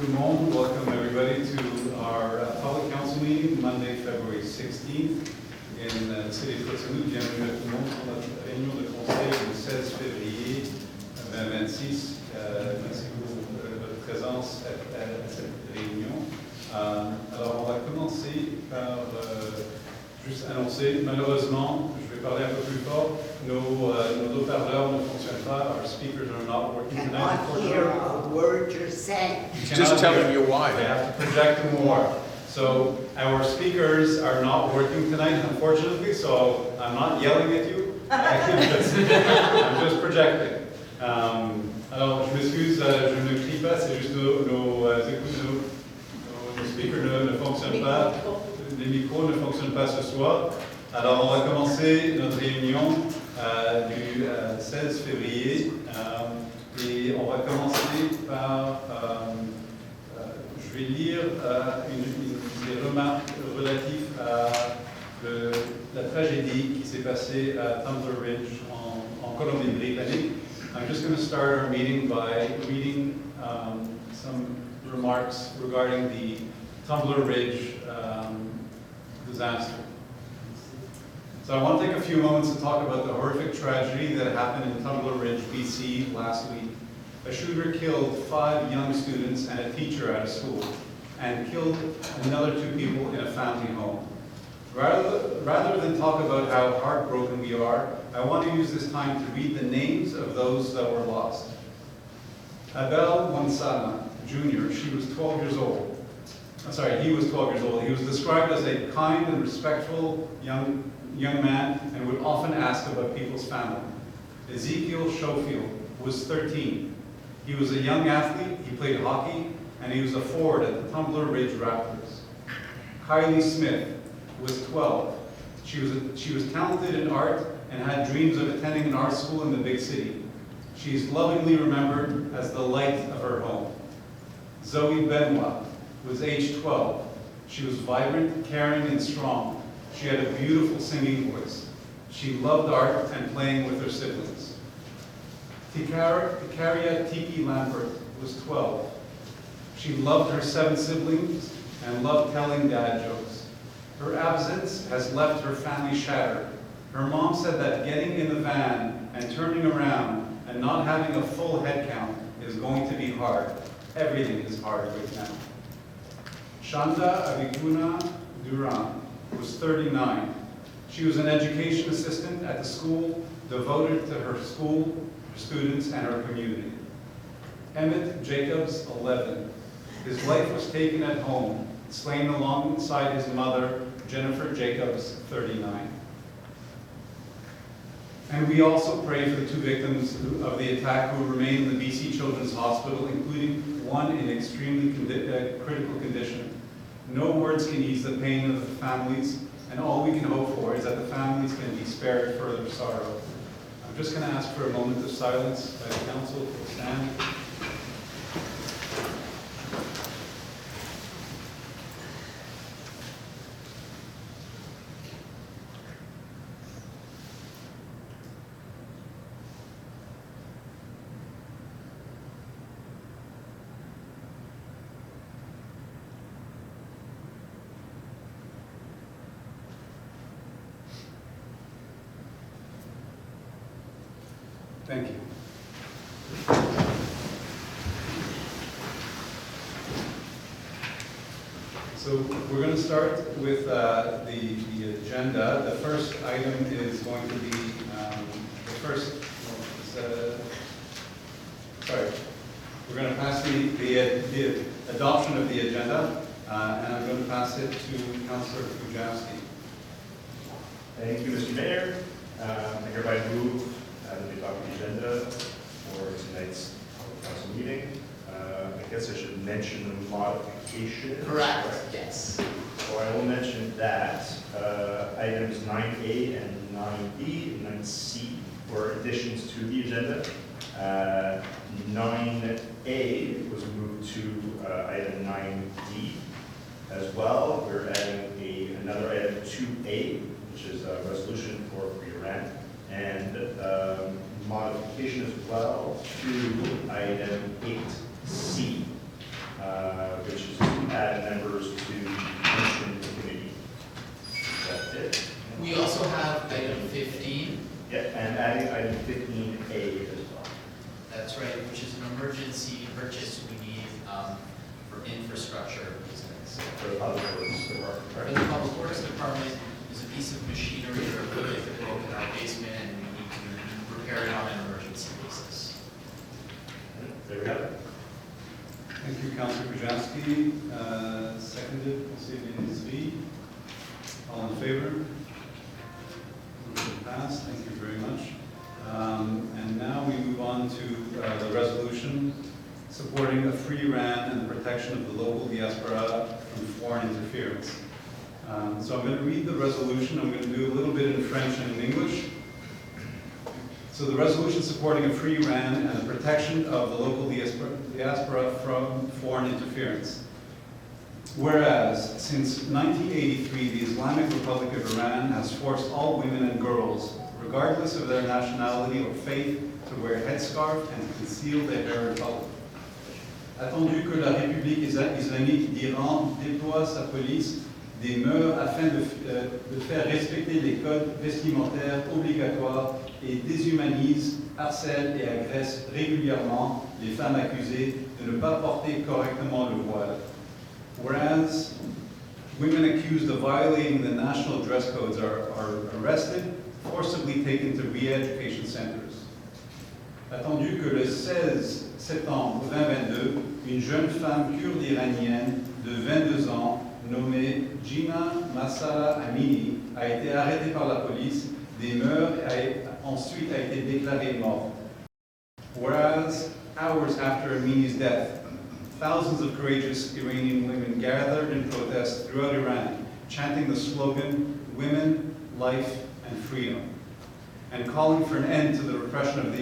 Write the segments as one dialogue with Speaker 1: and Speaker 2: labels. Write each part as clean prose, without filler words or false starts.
Speaker 1: tout le monde. Welcome everybody to our public council meeting, Monday, February 16th in the city of Côte Saint-Luc. Bienvenue à tout le monde pour notre réunion de conseil du 16 février 2026. Merci pour votre présence à cette réunion. Alors, on va commencer par juste annoncer, malheureusement, je vais parler un peu plus fort, nos haut-parleurs ne fonctionnent pas, our speakers are not working tonight.
Speaker 2: Cannot hear a word you're saying.
Speaker 3: Just telling you why.
Speaker 1: I have to project more. So our speakers are not working tonight, unfortunately, so I'm not yelling at you. I'm just projecting. Alors, je m'excuse, je ne crie pas, c'est juste nos speakers ne fonctionnent pas, les micros ne fonctionnent pas ce soir. Alors, on va commencer notre réunion du 16 février et on va commencer par, je vais lire des remarques relatives à la tragédie qui s'est passée à Tumbler Ridge en Colombie-Britannique. I'm just going to start our meeting by reading some remarks regarding the Tumbler Ridge disaster. So I want to take a few moments to talk about the horrific tragedy that happened in Tumbler Ridge, BC last week. A shooter killed 5 young students and a teacher at a school, and killed another 2 people in a family home. Rather than talk about how heartbroken we are, I want to use this time to read the names of those that were lost. Abel Wansana Jr., he was 12 years old. He was described as a kind and respectful young man and would often ask about people's family. Ezekiel Schofield was 13. He was a young athlete, he played hockey, and he was a forward at the Tumbler Ridge Raptors. Kylie Smith was 12. She was talented in art and had dreams of attending an art school in the big city. She is lovingly remembered as the light of her home. Zoe Benoit was age 12. She was vibrant, caring, and strong. She had a beautiful singing voice. She loved art and playing with her siblings. Tikaria Tiki Lambert was 12. She loved her 7 siblings and loved telling dad jokes. Her absence has left her family shattered. Her mom said that getting in the van and turning around and not having a full head count is going to be hard. Everything is hard right now. Shanda Aviguna Duran was 39. She was an education assistant at the school, devoted to her school, her students, and her community. Emmett Jacobs, 11. His life was taken at home, slain alongside his mother, Jennifer Jacobs, 39. And we also pray for the 2 victims of the attack who remain in the BC Children's Hospital, including one in extremely critical condition. No words can ease the pain of the families, and all we can hope for is that the families can be spared further sorrow. I'm just going to ask for a moment of silence by the council to stand. Thank you. So we're going to start with the agenda. The first item is going to be we're going to pass the adoption of the agenda, and I'm going to pass it to Councillor Kujawski.
Speaker 4: Thank you, Mr. Mayor. I hereby move that we adopt the agenda for tonight's council meeting. I guess I should mention the modification.
Speaker 2: Correct, yes.
Speaker 4: So I will mention that items 9A and 9B and 9C were additions to the agenda. 9A was moved to item 9D as well. We're adding another item 2A, which is a resolution for free rent, and modification as well to item 8C.
Speaker 3: 15A as well.
Speaker 5: That's right, which is an emergency purchase we need for infrastructure reasons.
Speaker 4: For the public works department,
Speaker 5: For
Speaker 4: right?
Speaker 5: the Public Works Department, there's a piece of machinery or equipment that broke in our basement and we need to repair it on an emergency basis.
Speaker 4: There we have it.
Speaker 1: Thank you, Councilor Krajewski. Seconded, Conseil Ministry. All in favor? Motion passed. Thank you very much. And now we move on to the resolution supporting a free RAN and the protection of the local diaspora from foreign interference. So I'm going to read the resolution. I'm going to do a little bit in French and in English. So the resolution supporting a free RAN and the protection of the local diaspora from foreign interference. Whereas, since 1983, the Islamic Republic of Iran has forced all women and girls, regardless of their nationality or faith, to wear headscarf and conceal their hair in public. Attendu que la République islamique d'Iran déploie sa police des mœurs afin de faire respecter les codes vestimentaires obligatoires et déshumanise, harcèle et agresse régulièrement les femmes accusées de ne pas porter correctement le voile. Whereas women accused of violating the national dress codes are arrested, forcibly taken to re-education centers. Attendu que le 16 septembre 2022, une jeune femme kurde iranienne de 22 ans, nommée Gina Masala Amini, a été arrêtée par la police des mœurs et ensuite a été déclarée morte. Whereas, hours after Amini's death, thousands of courageous Iranian women gathered in protest throughout Iran, chanting the slogan, "Women, Life, and Freedom," and calling for an end to the repression of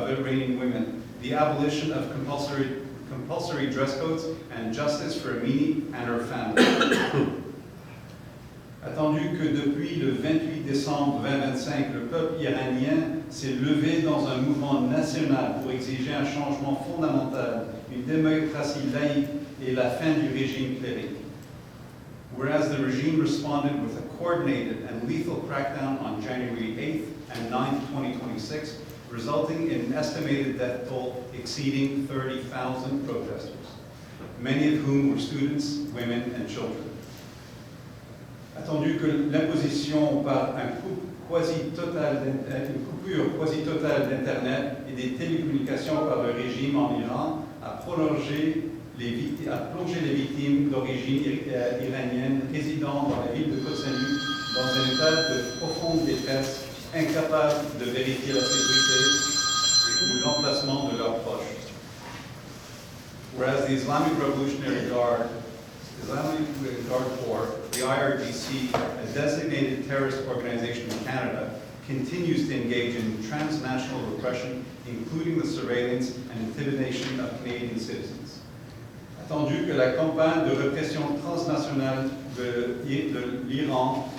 Speaker 1: Iranian women, the abolition of compulsory dress codes, and justice for Amini and her family. Attendu que depuis le 28 décembre 2025, le peuple iranien s'est levé dans un mouvement national pour exiger un changement fondamental, une démocratie laïque et la fin du régime clérique. Whereas the regime responded with a coordinated and lethal crackdown on January 8th and 9th, 2026, resulting in an estimated death toll exceeding 30,000 protesters, many of whom were students, women, and children. Attendu que l'imposition par une coupure quasi-totale d'Internet et des télécommunications par le régime en Iran a plongé les victimes d'origine iranienne résidant dans la ville de Côte Saint-Luc dans un état de profonde détresse, incapables de vérifier la sécurité ou l'emplacement de leurs proches. Whereas the Islamic Guard Corps, the IRGC, a designated terrorist organization in Canada, continues to engage in transnational repression, including the surveillance and intimidation of Canadian citizens. Attendu que la campagne de répression transnationale de l'Iran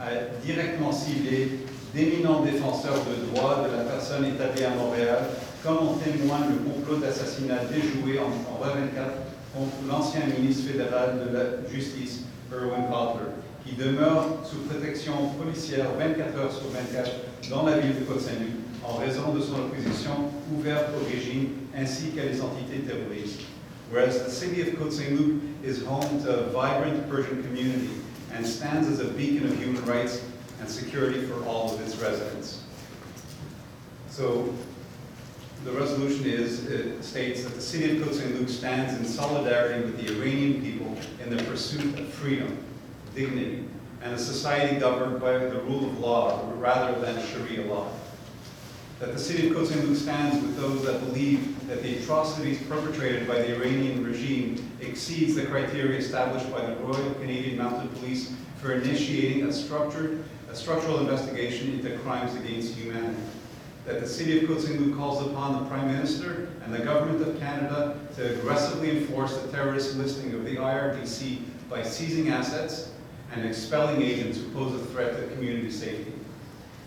Speaker 1: a directement ciblé d'éminents défenseurs de droits de la personne établie à Montréal, comme en témoigne le complot d'assassinat déjoué en 2024 contre l'ancien ministre fédéral de la Justice, Irwin Cotler, qui demeure sous protection policière 24 heures sur 24 dans la ville de Côte Saint-Luc en raison de son opposition ouverte au régime ainsi qu'à les entités terroristes. Whereas the city of Côte Saint-Luc is home to a vibrant Persian community and stands as a beacon of human rights and security for all of its residents. So the resolution states that the city of Côte Saint-Luc stands in solidarity with the Iranian people in the pursuit of freedom, dignity, and a society governed by the rule of law rather than Sharia law. That the city of Côte Saint-Luc stands with those that believe that the atrocities perpetrated by the Iranian regime exceeds the criteria established by the Royal Canadian Mounted Police for initiating a structural investigation into crimes against humanity. That the city of Côte Saint-Luc calls upon the Prime Minister and the Government of Canada to aggressively enforce the terrorist listing of the IRGC by seizing assets and expelling agents who pose a threat to community safety.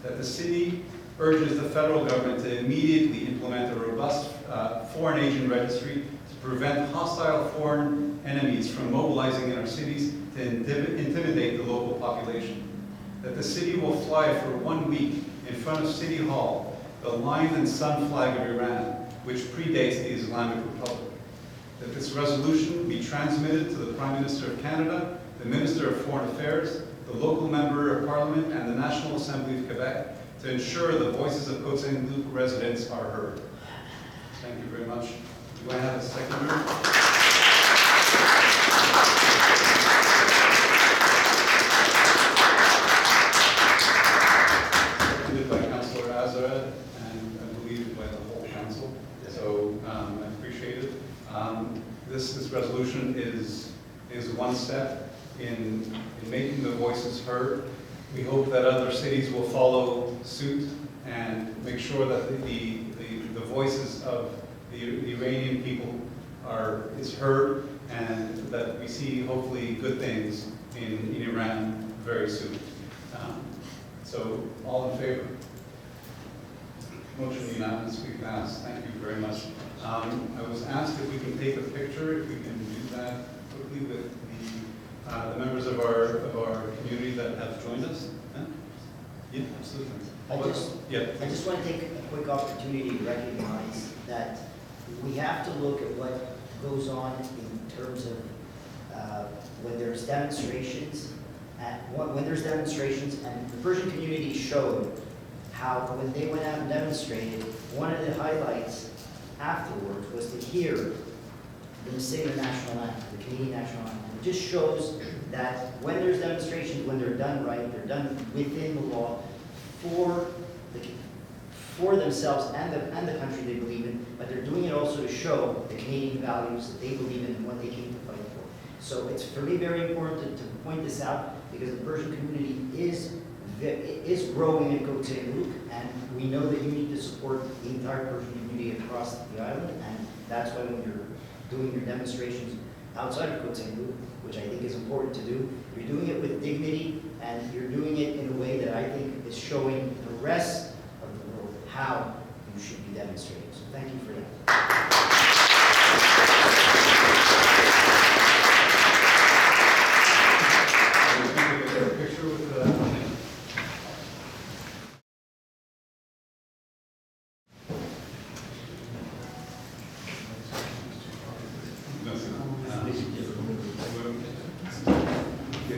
Speaker 1: That the city urges the federal government to immediately implement a robust foreign agent registry to prevent hostile foreign enemies from mobilizing in our cities to intimidate the local population. That the city will fly for 1 week in front of City Hall the Lion and Sun flag of Iran, which predates the Islamic Republic. That this resolution be transmitted to the Prime Minister of Canada, the Minister of Foreign Affairs, the local Member of Parliament, and the National Assembly of Quebec to ensure the voices of Côte Saint-Luc residents are heard. Thank you very much. Do I have a seconder? Seconded by Councillor Azarad, and I believe by the whole council. So I appreciate it. This resolution is one step in making the voices heard. We hope that other cities will follow suit and make sure that the voices of the Iranian people is heard, and that we see hopefully good things in Iran very soon. So all in favor? Motion unanimously passed. Thank you very much. I was asked if we can take a picture, if we can do that quickly with the members of our community that have joined us. Huh? Yeah, absolutely.
Speaker 2: I just want to take a quick opportunity to recognize that we have to look at what goes on in terms of when there's demonstrations, and the Persian community showed how when they went out and demonstrated, one of the highlights afterwards was to hear them sing the national anthem, the Canadian national anthem. It just shows that when there's demonstrations, when they're done right, they're done within the law for themselves and the country they believe in, but they're doing it also to show the Canadian values that they believe in and what they came to fight for. So it's for me very important to point this out, because the Persian community is growing in Côte Saint-Luc, and we know that you need to support the entire Persian community across the island, and that's why when you're doing your demonstrations outside of Côte Saint-Luc, which I think is important to do, you're doing it with dignity, and you're doing it in a way that I think is showing the rest of the world how you should be demonstrating. So thank you for that.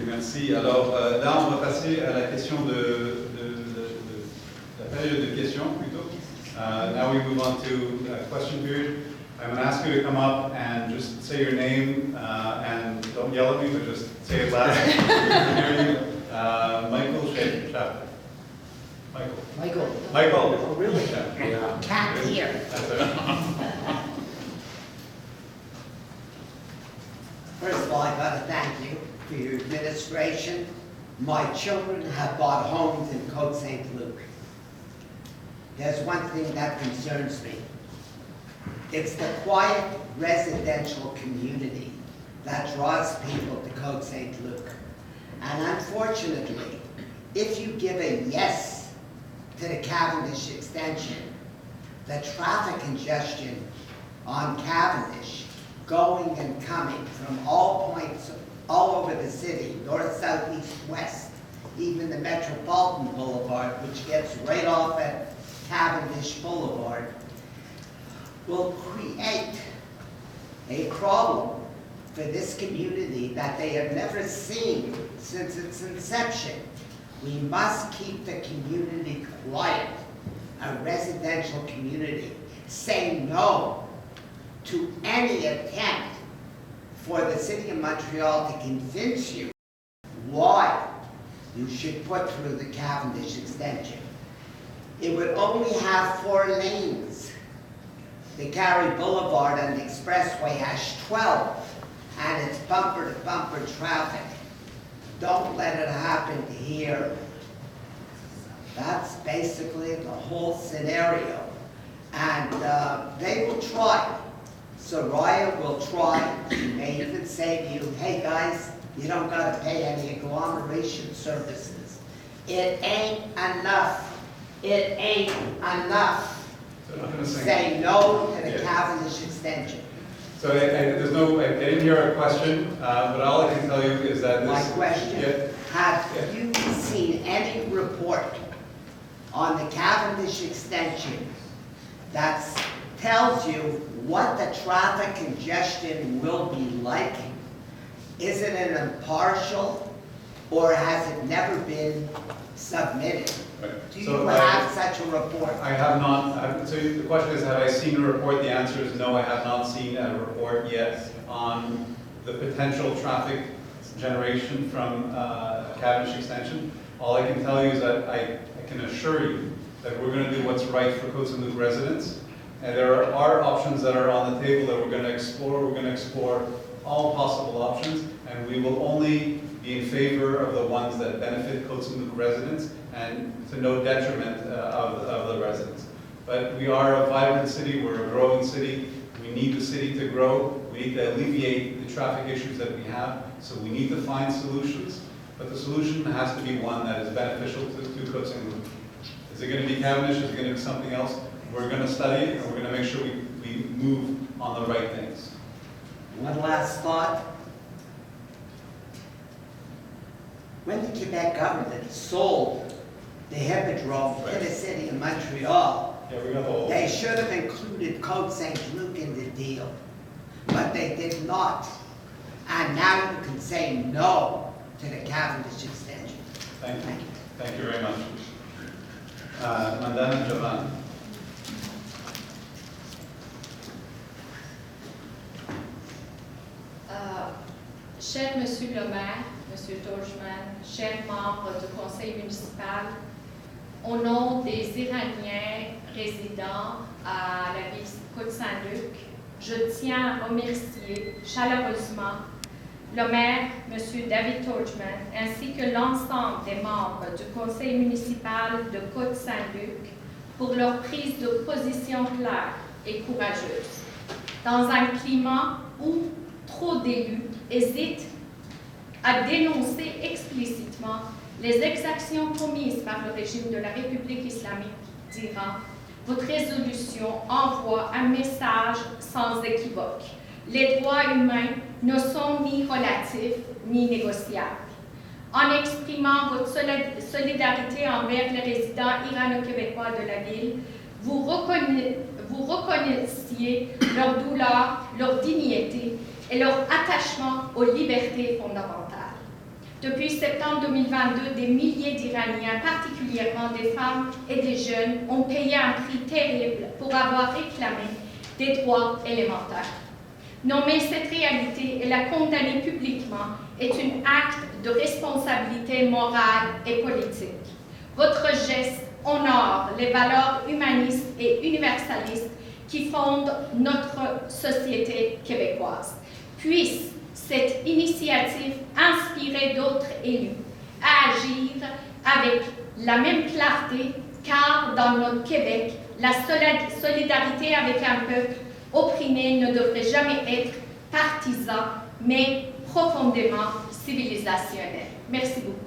Speaker 1: Merci. Alors là, on va passer à la question de la période de questions plutôt. Now we move on to a question period. I'm going to ask you to come up and just say your name and don't yell at me, but just say it loud. Michael Schaefer. Michael.
Speaker 2: Oh, really?
Speaker 1: Yeah.
Speaker 2: Can't hear.
Speaker 1: That's it.
Speaker 2: First of all, I got to thank you for your administration. My children have bought homes in Côte Saint-Luc. There's one thing that concerns me. It's the quiet residential community that draws people to Côte Saint-Luc. And unfortunately, if you give a yes to the Cavendish extension, the traffic congestion on Cavendish, going and coming from all points all over the city, north, south, east, west, even the Metropolitan Boulevard, which gets right off at Cavendish Boulevard, will create a problem for this community that they have never seen since its inception. We must keep the community quiet, a residential community. Say no to any attempt for the City of Montreal to convince you why you should put through the Cavendish extension. It would only have 4 lanes. The Carey Boulevard and the Expressway has 12, and it's bumper-to-bumper traffic. Don't let it happen here. That's basically the whole scenario. And they will try. Soraya will try. She may even say to you, hey guys, you don't got to pay any agglomeration services. It ain't enough. It ain't enough. Say no to the Cavendish extension.
Speaker 1: So I didn't hear a question, but all I can tell you is that this...
Speaker 2: My question, have you seen any report on the Cavendish extension that tells you what the traffic congestion will be like? Is it an impartial, or has it never been submitted?
Speaker 1: Right.
Speaker 2: Do you
Speaker 1: So
Speaker 2: have such a report?
Speaker 1: I have not, so the question is, have I seen a report? The answer is no, I have not seen a report yet on the potential traffic generation from Cavendish Extension. All I can tell you is that I can assure you that we're going to do what's right for Côte Saint-Luc residents. And there are options that are on the table that we're going to explore. We're going to explore all possible options, and we will only be in favor of the ones that benefit Côte Saint-Luc residents and to no detriment of the residents. But we are a vibrant city, we're a growing city. We need the city to grow. We need to alleviate the traffic issues that we have. So we need to find solutions, but the solution has to be one that is beneficial to Côte Saint-Luc. Is it going to be Cavendish? Is it going to be something else? We're going to study it, and we're going to make sure we move on the right things.
Speaker 2: One last thought. When the Quebec government sold the Hippodrome to the city of Montreal,
Speaker 1: Yeah, we got the whole.
Speaker 2: they should have included Côte Saint-Luc in the deal, but they did not. And now you can say no to the Cavendish extension.
Speaker 1: Thank you. Thank you very much. Madame Jovan.
Speaker 6: Cher Monsieur le maire, Monsieur Torchman, chers membres du conseil municipal, au nom des Iraniens résidant à la ville de Côte Saint-Luc, je tiens à remercier chaleureusement le maire, Monsieur David Torchman, ainsi que l'ensemble des membres du conseil municipal de Côte Saint-Luc pour leur prise de position claire et courageuse. Dans un climat où trop d'élus hésitent à dénoncer explicitement les exactions commises par le régime de la République islamique d'Iran, votre résolution envoie un message sans équivoque. Les droits humains ne sont ni relatifs ni négociables. En exprimant votre solidarité envers les résidents irano-québécois de la ville, vous reconnaissiez leur douleur, leur dignité et leur attachement aux libertés fondamentales. Depuis septembre 2022, des milliers d'Iraniens, particulièrement des femmes et des jeunes, ont payé un prix terrible pour avoir réclamé des droits élémentaires. Nommer cette réalité et la condamner publiquement est un acte de responsabilité morale et politique. Votre geste honore les valeurs humanistes et universalistes qui fondent notre société québécoise. Puisse cette initiative inspirer d'autres élus à agir avec la même clarté, car dans notre Québec, la solidarité avec un peuple opprimé ne devrait jamais être partisan, mais profondément civilisationnel. Merci beaucoup.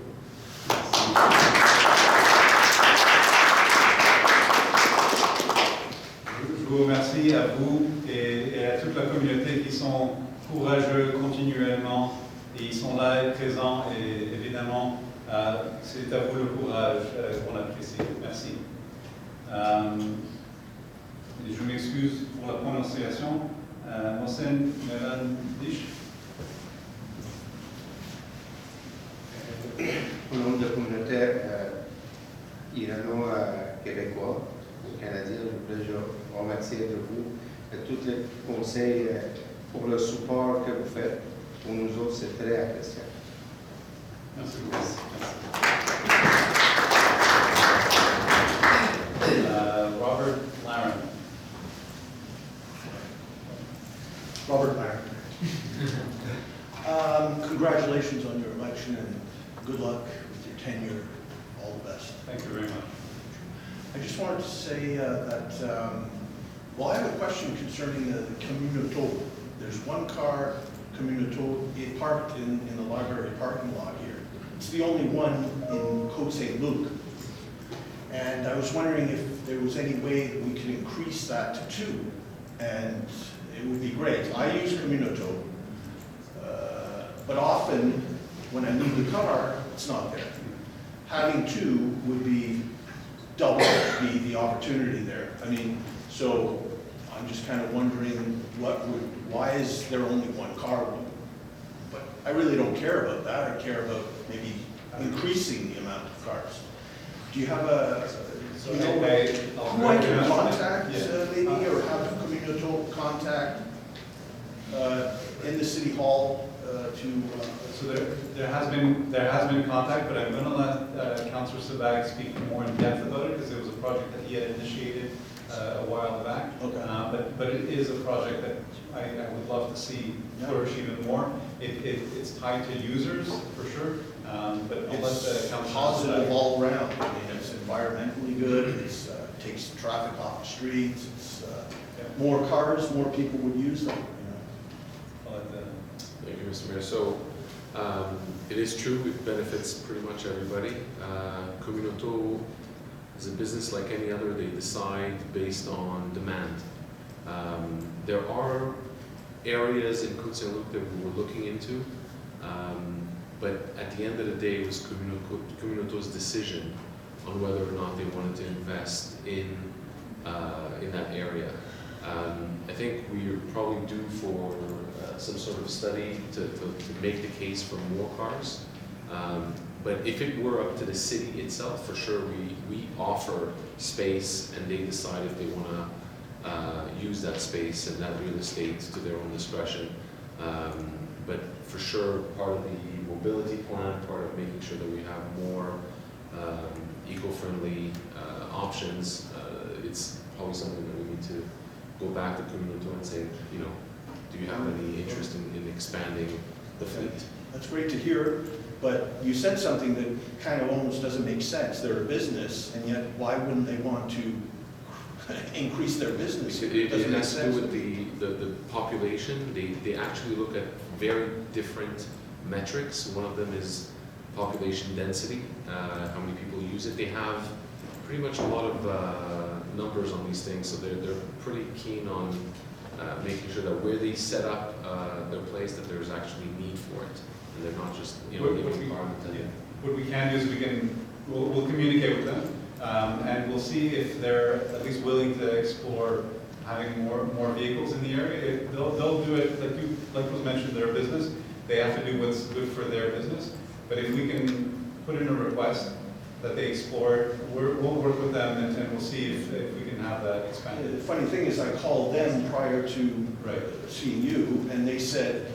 Speaker 1: Je vous remercie à vous et à toute la communauté qui sont courageux continuellement et ils sont là et présents et évidemment c'est à vous le courage qu'on apprécie. Merci. Et je m'excuse pour la prononciation. Mohsen Melandish.
Speaker 7: Au nom de la communauté irano-québécoise, canadienne, je voulais vous remercier de vous et tous les conseils pour le support que vous faites. Pour nous autres, c'est très apprécié.
Speaker 1: Merci beaucoup. Robert Laren.
Speaker 8: Robert Laren. Congratulations on your election and good luck with your tenure. All the best.
Speaker 1: Thank you very much.
Speaker 8: I just wanted to say well, I have a question concerning the communauto. There's one car communauto parked in the library parking lot here. It's the only one in Côte Saint-Luc. And I was wondering if there was any way that we could increase that to 2. And it would be great. I use communauto, but often when I need the car, it's not there. Having 2 would be double the opportunity there. I mean, so I'm just kind of wondering why is there only one car? But I really don't care about that. I care about maybe increasing the amount of cars. Do you have
Speaker 1: So
Speaker 8: you know, who I can contact, maybe, or have Communauto contact in the city hall to?
Speaker 1: So there has been contact, but I'm going to let Councillor Sabag speak more in depth about it because it was a project that he had initiated a while back.
Speaker 8: Okay.
Speaker 1: But it is a project that I would love to see flourish even more. It's tied to users for sure, but I'll let Councillor
Speaker 8: Positive
Speaker 1: Sabag.
Speaker 8: all around. I mean, it's environmentally good. It's takes traffic off the streets. It's more cars, more people would use them.
Speaker 1: I'll let
Speaker 9: Thank you, Mr. Mayor. So it is true, it benefits pretty much everybody. Communauto is a business like any other. They decide based on demand. There are areas in Côte Saint-Luc that we were looking into, but at the end of the day, it was Communauto's decision on whether or not they wanted to invest in that area. I think we are probably due for some sort of study to make the case for more cars. But if it were up to the city itself, for sure we offer space and they decide if they want to use that space and that real estate to their own discretion. But for sure, part of the mobility plan, part of making sure that we have more eco-friendly options, it's probably something that we need to go back to Communauto and say, you know, do you have any interest in expanding the fleet?
Speaker 8: That's great to hear, but you said something that kind of almost doesn't make sense. They're a business, and yet why wouldn't they want to increase their business?
Speaker 9: It
Speaker 8: doesn't make
Speaker 9: has to
Speaker 8: sense.
Speaker 9: do with the population. They actually look at very different metrics. One of them is population density, how many people use it. They have pretty much a lot of numbers on these things, so they're pretty keen on making sure that where they set up their place, that there's actually need for it, and they're not just giving
Speaker 1: What we can do is we'll communicate with them, and we'll see if they're at least willing to explore having more vehicles in the area. They'll do it like was mentioned. Their business, they have to do what's good for their business. But if we can put in a request that they explore, we'll work with them and we'll see if we can have that expanded.
Speaker 8: The funny thing is, I called them prior to seeing you, and they said,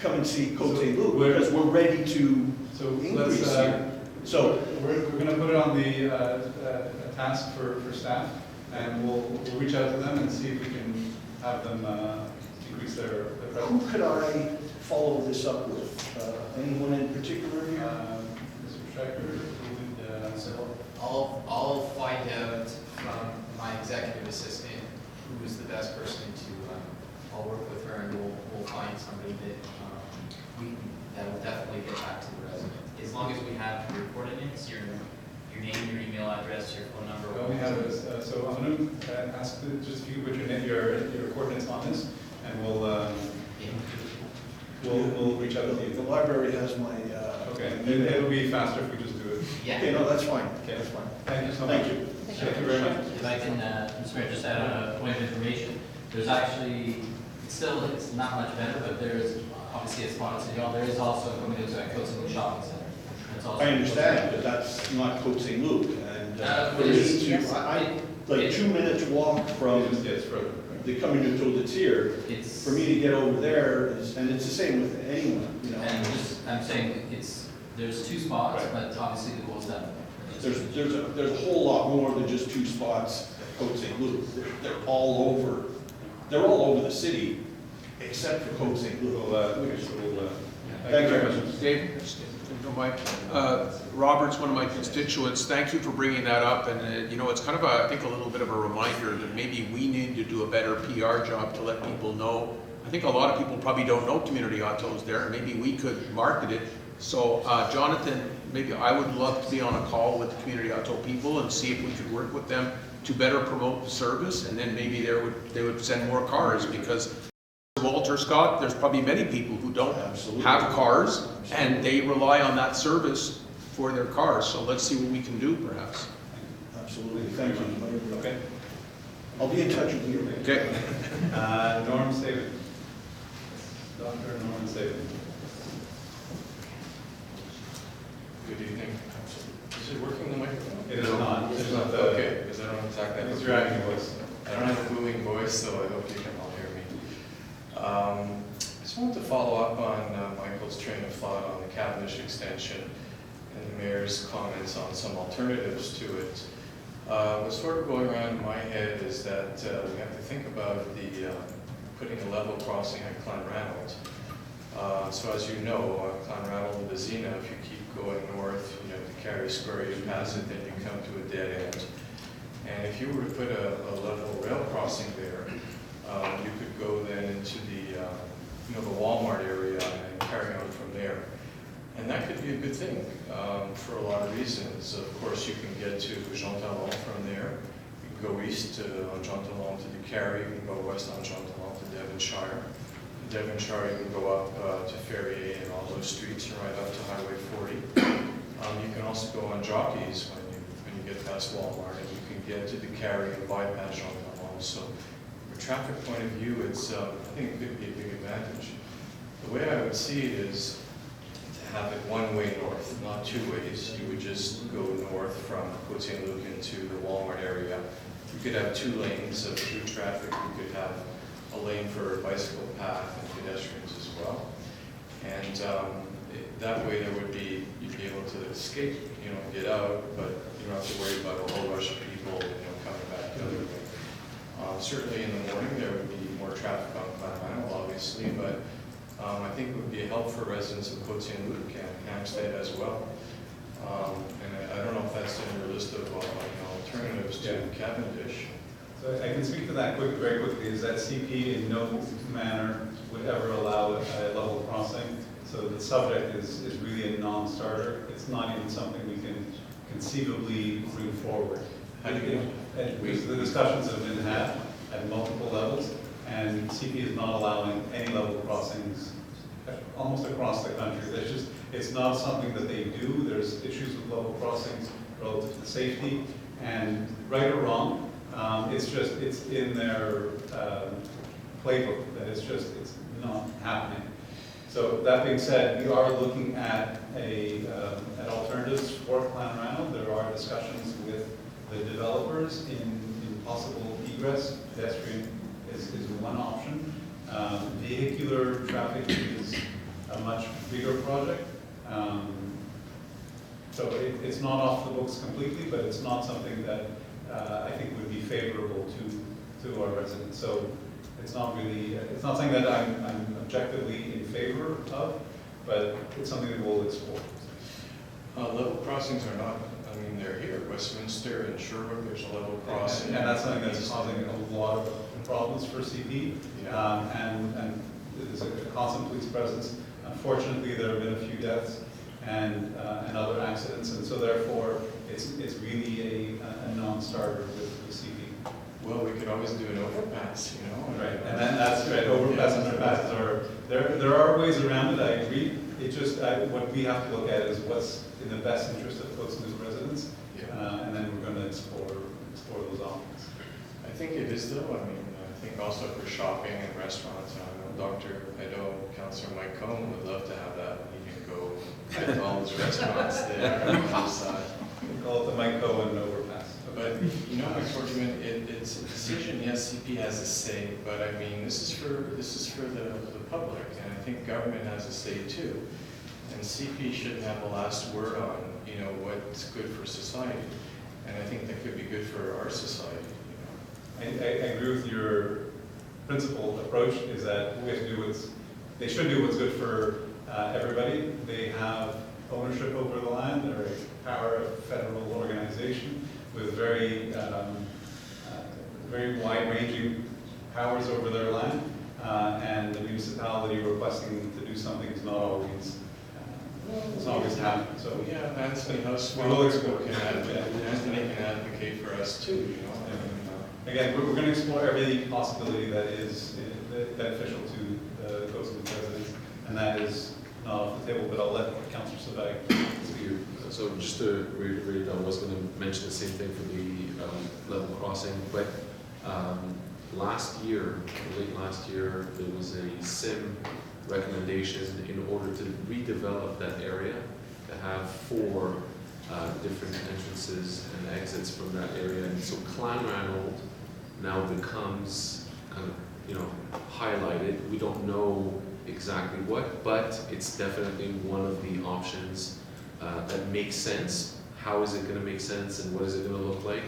Speaker 8: come and see Côte Saint-Luc because we're ready to increase here. So
Speaker 1: we're going to put it on the task for staff, and we'll reach out to them and see if we can have them increase their presence.
Speaker 8: who could I follow this up with? Anyone in particular here?
Speaker 1: Mr. Schechter,
Speaker 5: So I'll find out from my executive assistant who is the best person to, I'll work with her and we'll find somebody that will definitely get back to the resident. As long as we have your coordinates, your name, your email address, your phone number.
Speaker 1: All we have is, so I'm going to ask just if you put your coordinates on this, and we'll reach out to you.
Speaker 8: The library has my.
Speaker 1: Okay, it'll be faster if we just do it.
Speaker 5: Yeah.
Speaker 8: Okay, no, that's fine.
Speaker 1: Okay.
Speaker 8: That's fine.
Speaker 1: Thank you so much.
Speaker 8: Thank you.
Speaker 1: Thank you very much.
Speaker 10: If I can, Mr. Mayor, just add a point of information. There's actually, it's not much better, but there is obviously a spot in City Hall. There is also coming into a Côte Saint-Luc shopping center. It's also
Speaker 8: I understand, but that's not Côte Saint-Luc. And for
Speaker 10: it
Speaker 8: me
Speaker 10: is,
Speaker 8: to,
Speaker 10: yes.
Speaker 8: like 2 minutes walk from
Speaker 1: Yes, further.
Speaker 8: the Communauto that's here,
Speaker 10: It's,
Speaker 8: for me to get over there, and it's the same with anyone, you know.
Speaker 10: and I'm saying there's 2 spots,
Speaker 1: Right.
Speaker 10: but obviously the goal is done.
Speaker 8: There's a whole lot more than just 2 spots at Côte Saint-Luc. They're all over. They're all over the city, except for Côte Saint-Luc.
Speaker 1: Thank you very much.
Speaker 11: Dave, if you don't mind. Robert's one of my constituents. Thank you for bringing that up. And, you know, it's kind of, I think, a little bit of a reminder that maybe we need to do a better PR job to let people know. I think a lot of people probably don't know community autos there, and maybe we could market it. So, Jonathan, maybe I would love to be on a call with the community auto people and see if we could work with them to better promote the service, and then maybe they would send more cars, because Walter Scott, there's probably many people who don't have cars, and they rely on that service for their cars. So let's see what we can do, perhaps.
Speaker 8: Absolutely, thank you.
Speaker 1: Okay.
Speaker 8: I'll be in touch with you.
Speaker 11: Okay.
Speaker 1: Norm Saban. Dr. Norm Saban.
Speaker 12: Good evening. Is it working, the microphone?
Speaker 1: It is not.
Speaker 12: It's not, okay, because I don't exactly have
Speaker 1: It's
Speaker 12: a
Speaker 1: your acting voice.
Speaker 12: I don't have a booming voice, so I hope you can all hear me. I just wanted to follow up on Michael's train of thought on the Cavendish extension and the mayor's comments on some alternatives to it. What's sort of going around in my head is that we have to think about the putting a level crossing at Clanranald. So as you know, Clanranald and Bezina, if you keep going north, you know, to Carey Square, you pass it, then you come to a dead end. And if you were to put a level rail crossing there, you could go then into the, you know, the Walmart area and carry on from there. And that could be a good thing for a lot of reasons. Of course, you can get to Jean Talon from there. You can go east on Jean Talon to the Carey. You can go west on Jean Talon to Devonshire. Devonshire, you can go up to Ferrier and all those streets and right up to Highway 40. You can also go on Jockeys when you get past Walmart, and you can get to the Carey and bypass Jean Talon. So from a traffic point of view, it's I think it could be a big advantage. The way I would see it is to have it one way north, not two ways. You would just go north from Côte Saint-Luc into the Walmart area. You could have 2 lanes of through traffic. You could have a lane for bicycle path and pedestrians as well. And that way there would be, you'd be able to escape, you know, get out, but you don't have to worry about a whole rush of people, you know, coming back the other way. Certainly in the morning there would be more traffic on Clanranald, obviously, but I think it would be a help for residents of Côte Saint-Luc and Hampstead as well. And I don't know if that's in your list of you know, alternatives to Cavendish.
Speaker 1: So I can speak to that very quickly, is that CP in no manner would ever allow a level crossing. So the subject is really a non-starter. It's not even something we can conceivably bring forward. Because the discussions have been had at multiple levels, and CP is not allowing any level crossings almost across the country. It's not something that they do. There's issues with level crossings relative to safety, and right or wrong, it's in their playbook that it's not happening. So that being said, we are looking at at alternatives for Clanranald. There are discussions with the developers in possible egress. Pedestrian is one option. Vehicular traffic is a much bigger project. So it's not off the books completely, but it's not something that I think would be favorable to our residents. So it's not something that I'm objectively in favor of, but it's something that we'll explore.
Speaker 12: Level crossings are not, I mean, they're here. Westminster and Sherwood, there's a level crossing.
Speaker 1: And that's something that's causing a lot of problems for CP.
Speaker 12: Yeah.
Speaker 1: And there's a constant police presence. Unfortunately, there have been a few deaths and other accidents, and so therefore it's really a non-starter with the CP.
Speaker 12: Well, we could always do an overpass, you know.
Speaker 1: Right, and that's right. Overpass and underpasses are there are ways around it. I agree. It just what we have to look at is what's in the best interest of Côte Saint-Luc residents, and then we're going to explore those options.
Speaker 12: I think it is though. I mean, I think also for shopping and restaurants. I know Councillor Mike Cohn would love to have that. He can go to all those restaurants there on the side.
Speaker 1: We call it the Mike Cohen overpass.
Speaker 12: But, you know, unfortunately, it's a decision. Yes, CP has a say, but I mean, this is for the public, and I think government has a say too. And CP shouldn't have the last word on, you know, what's good for society. And I think that could be good for our society. You know.
Speaker 1: I agree with your principled approach. Is that we have to do they should do what's good for everybody. They have ownership over the land. They're a power federal organization with very wide-ranging powers over their land, and the municipality requesting to do something is not always happening. So
Speaker 12: yeah, Anthony, how
Speaker 1: we
Speaker 12: smart
Speaker 1: will explore.
Speaker 12: Anthony can advocate for us too, you know.
Speaker 1: Again, we're going to explore every possibility that is beneficial to the Côte Saint-Luc residents, and that is not off the table. But I'll let Councillor Savag speak.
Speaker 9: you. So just to reiterate, I was going to mention the same thing for the level crossing, but last year, late last year, there was a SIM recommendation in order to redevelop that area to have 4 different entrances and exits from that area. And so Clanranald now becomes kind of, you know, highlighted. We don't know exactly what, but it's definitely one of the options that makes sense. How is it going to make sense and what is it going to look like?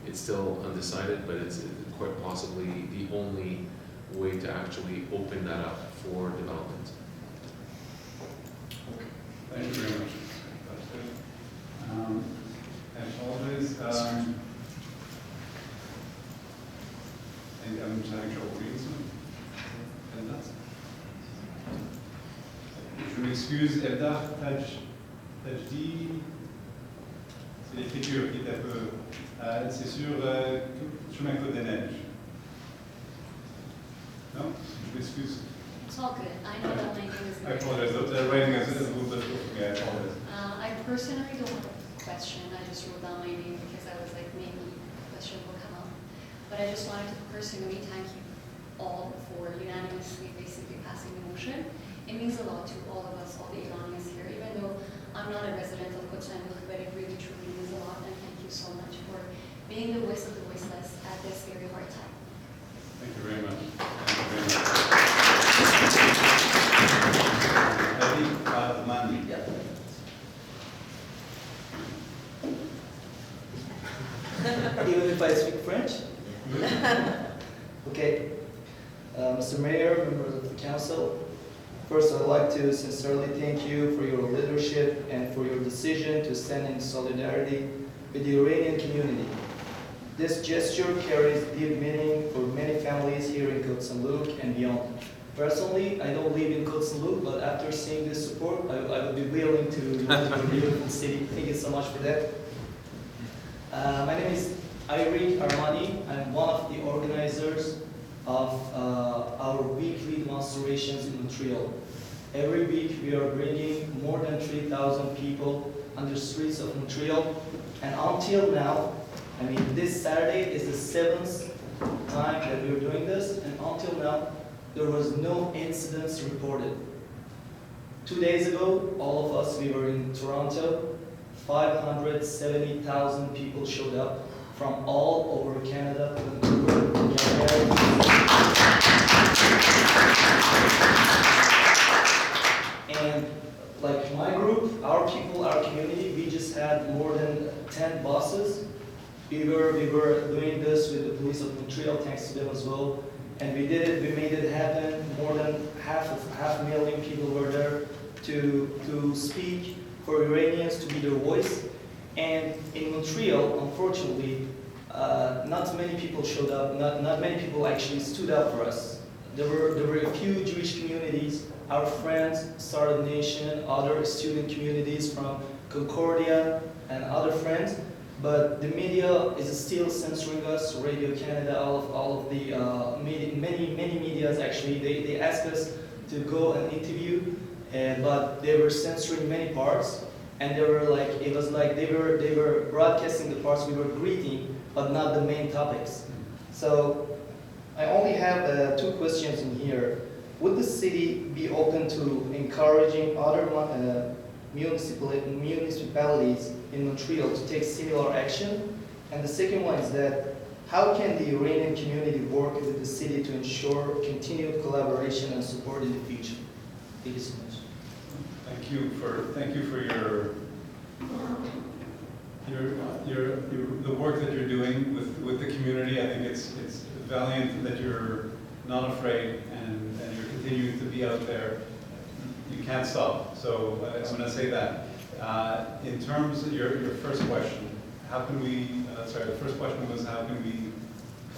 Speaker 9: It's still undecided, but it's quite possibly the only way to actually open that up for development.
Speaker 1: Thank you very much. That's good. As always, I think I'm having trouble reading some. And that's. Je m'excuse, Eldar Tajdi, c'est l'écriture qui est un peu. C'est sur chemin Côte des Neiges. Non? Je m'excuse.
Speaker 13: It's all good. I know that my name is.
Speaker 1: I apologize. The writing is a little difficult for me. I apologize.
Speaker 13: I personally don't have a question. I just wrote down my name because I was like, maybe a question will come up. But I just wanted to personally thank you all for unanimously basically passing the motion. It means a lot to all of us, all the Iranians here, even though I'm not a resident of Côte Saint-Luc, but it really truly means a lot. And thank you so much for being the voice of the voiceless at this very hard time.
Speaker 1: Thank you very much. Thank you very much.
Speaker 14: Even if I speak French? Okay. Mr. Mayor, members of the council, first I'd like to sincerely thank you for your leadership and for your decision to stand in solidarity with the Iranian community. This gesture carries deep meaning for many families here in Côte Saint-Luc and beyond. Personally, I don't live in Côte Saint-Luc, but after seeing this support, I would be willing to move to a beautiful city. Thank you so much for that. My name is Irene Armani. I'm one of the organizers of our weekly demonstrations in Montreal. Every week we are bringing more than 3,000 people on the streets of Montreal, and until now, I mean, this Saturday is the 7th time that we're doing this, and until now, there was no incidents reported. 2 days ago, all of us, we were in Toronto. 570,000 people showed up from all over Canada, Vancouver, and like my group, our people, our community, we just had more than 10 buses. We were doing this with the police of Montreal, thanks to them as well. And we did it, we made it happen. More than half a million people were there to speak for Iranians, to be their voice. And in Montreal, unfortunately, not many people showed up, not many people actually stood up for us. There were a few Jewish communities, our friends, Startup Nation, other student communities from Concordia, and other friends. But the media is still censoring us. Radio Canada, all of the many medias actually, they asked us to go and interview, but they were censoring many parts, and they were like, it was like they were broadcasting the parts we were greeting, but not the main topics. So I only have 2 questions in here. Would the city be open to encouraging other municipalities in Montreal to take similar action? And the second one is that, how can the Iranian community work with the city to ensure continued collaboration and support in the future? Thank you so much.
Speaker 1: Thank you for the work that you're doing with the community. I think it's valiant that you're not afraid and you're continuing to be out there. You can't stop. So I'm going to say that. In terms of your first question, how can we? Sorry, the first question was how can we?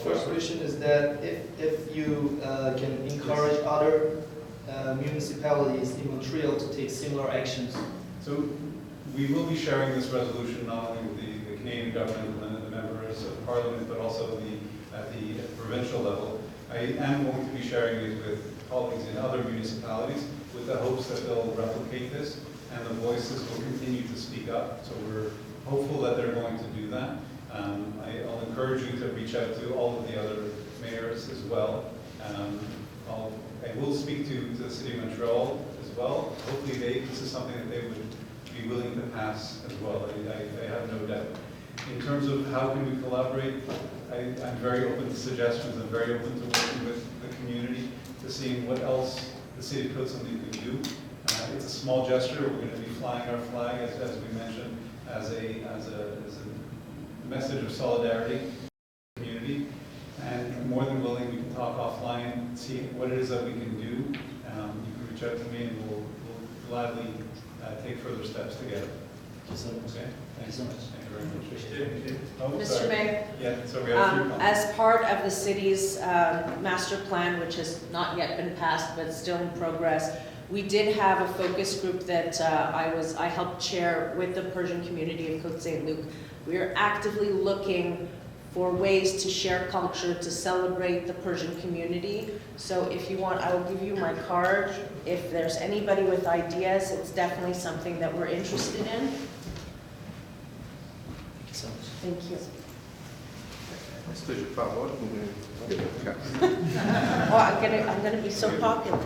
Speaker 14: First question is that if you can encourage other municipalities in Montreal to take similar actions.
Speaker 1: So we will be sharing this resolution not only with the Canadian government and the members of Parliament, but also at the provincial level. I am going to be sharing it with colleagues in other municipalities with the hopes that they'll replicate this and the voices will continue to speak up. So we're hopeful that they're going to do that. I'll encourage you to reach out to all of the other mayors as well. I will speak to the City of Montreal as well. Hopefully this is something that they would be willing to pass as well. I have no doubt. In terms of how can we collaborate, I'm very open to suggestions. I'm very open to working with the community to seeing what else the City of Côte Saint-Luc can do. It's a small gesture. We're going to be flying our flag, as we mentioned, as a message of solidarity to the community. And more than willing, we can talk offline, see what it is that we can do. You can reach out to me and we'll gladly take further steps together.
Speaker 14: Thank you so much.
Speaker 1: Okay?
Speaker 14: Thank you so much.
Speaker 1: Thank you very much. Oh,
Speaker 15: Mr.
Speaker 1: sorry.
Speaker 15: Mayor,
Speaker 1: Yeah, so we have a few comments.
Speaker 15: as part of the city's master plan, which has not yet been passed but still in progress, we did have a focus group that I helped chair with the Persian community of Côte Saint-Luc. We are actively looking for ways to share culture, to celebrate the Persian community. So if you want, I will give you my card. If there's anybody with ideas, it's definitely something that we're interested in.
Speaker 14: Thank you so much.
Speaker 15: Thank you.
Speaker 7: Est-ce que je peux avoir
Speaker 15: Oh, I'm gonna be so popular.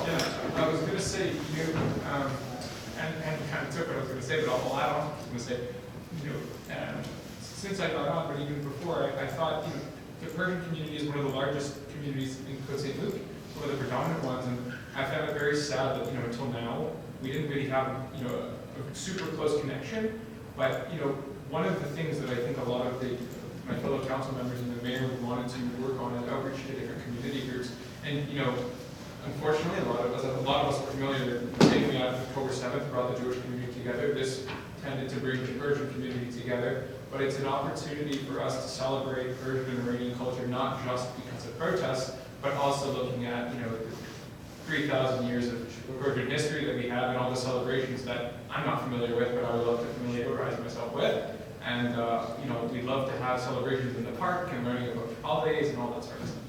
Speaker 16: Yeah, I was going to say, and kind of took what I was going to say, but I'll add on. I was going to say, since I got on, but even before, I thought, the Persian community is one of the largest communities in Côte Saint-Luc, one of the predominant ones, and I found it very sad that, until now, we didn't really have, a super close connection. But, one of the things that I think a lot of my fellow council members and the mayor wanted to work on is outreach to different community groups. And, unfortunately, a lot of us are familiar that the thing we had on October 7th brought the Jewish community together. This tended to bring the Persian community together. But it's an opportunity for us to celebrate Persian and Iranian culture, not just because of protests, but also looking at, 3,000 years of Persian history that we have and all the celebrations that I'm not familiar with, but I would love to familiarize myself with. And, we'd love to have celebrations in the park and learning about holidays and all that sort of stuff.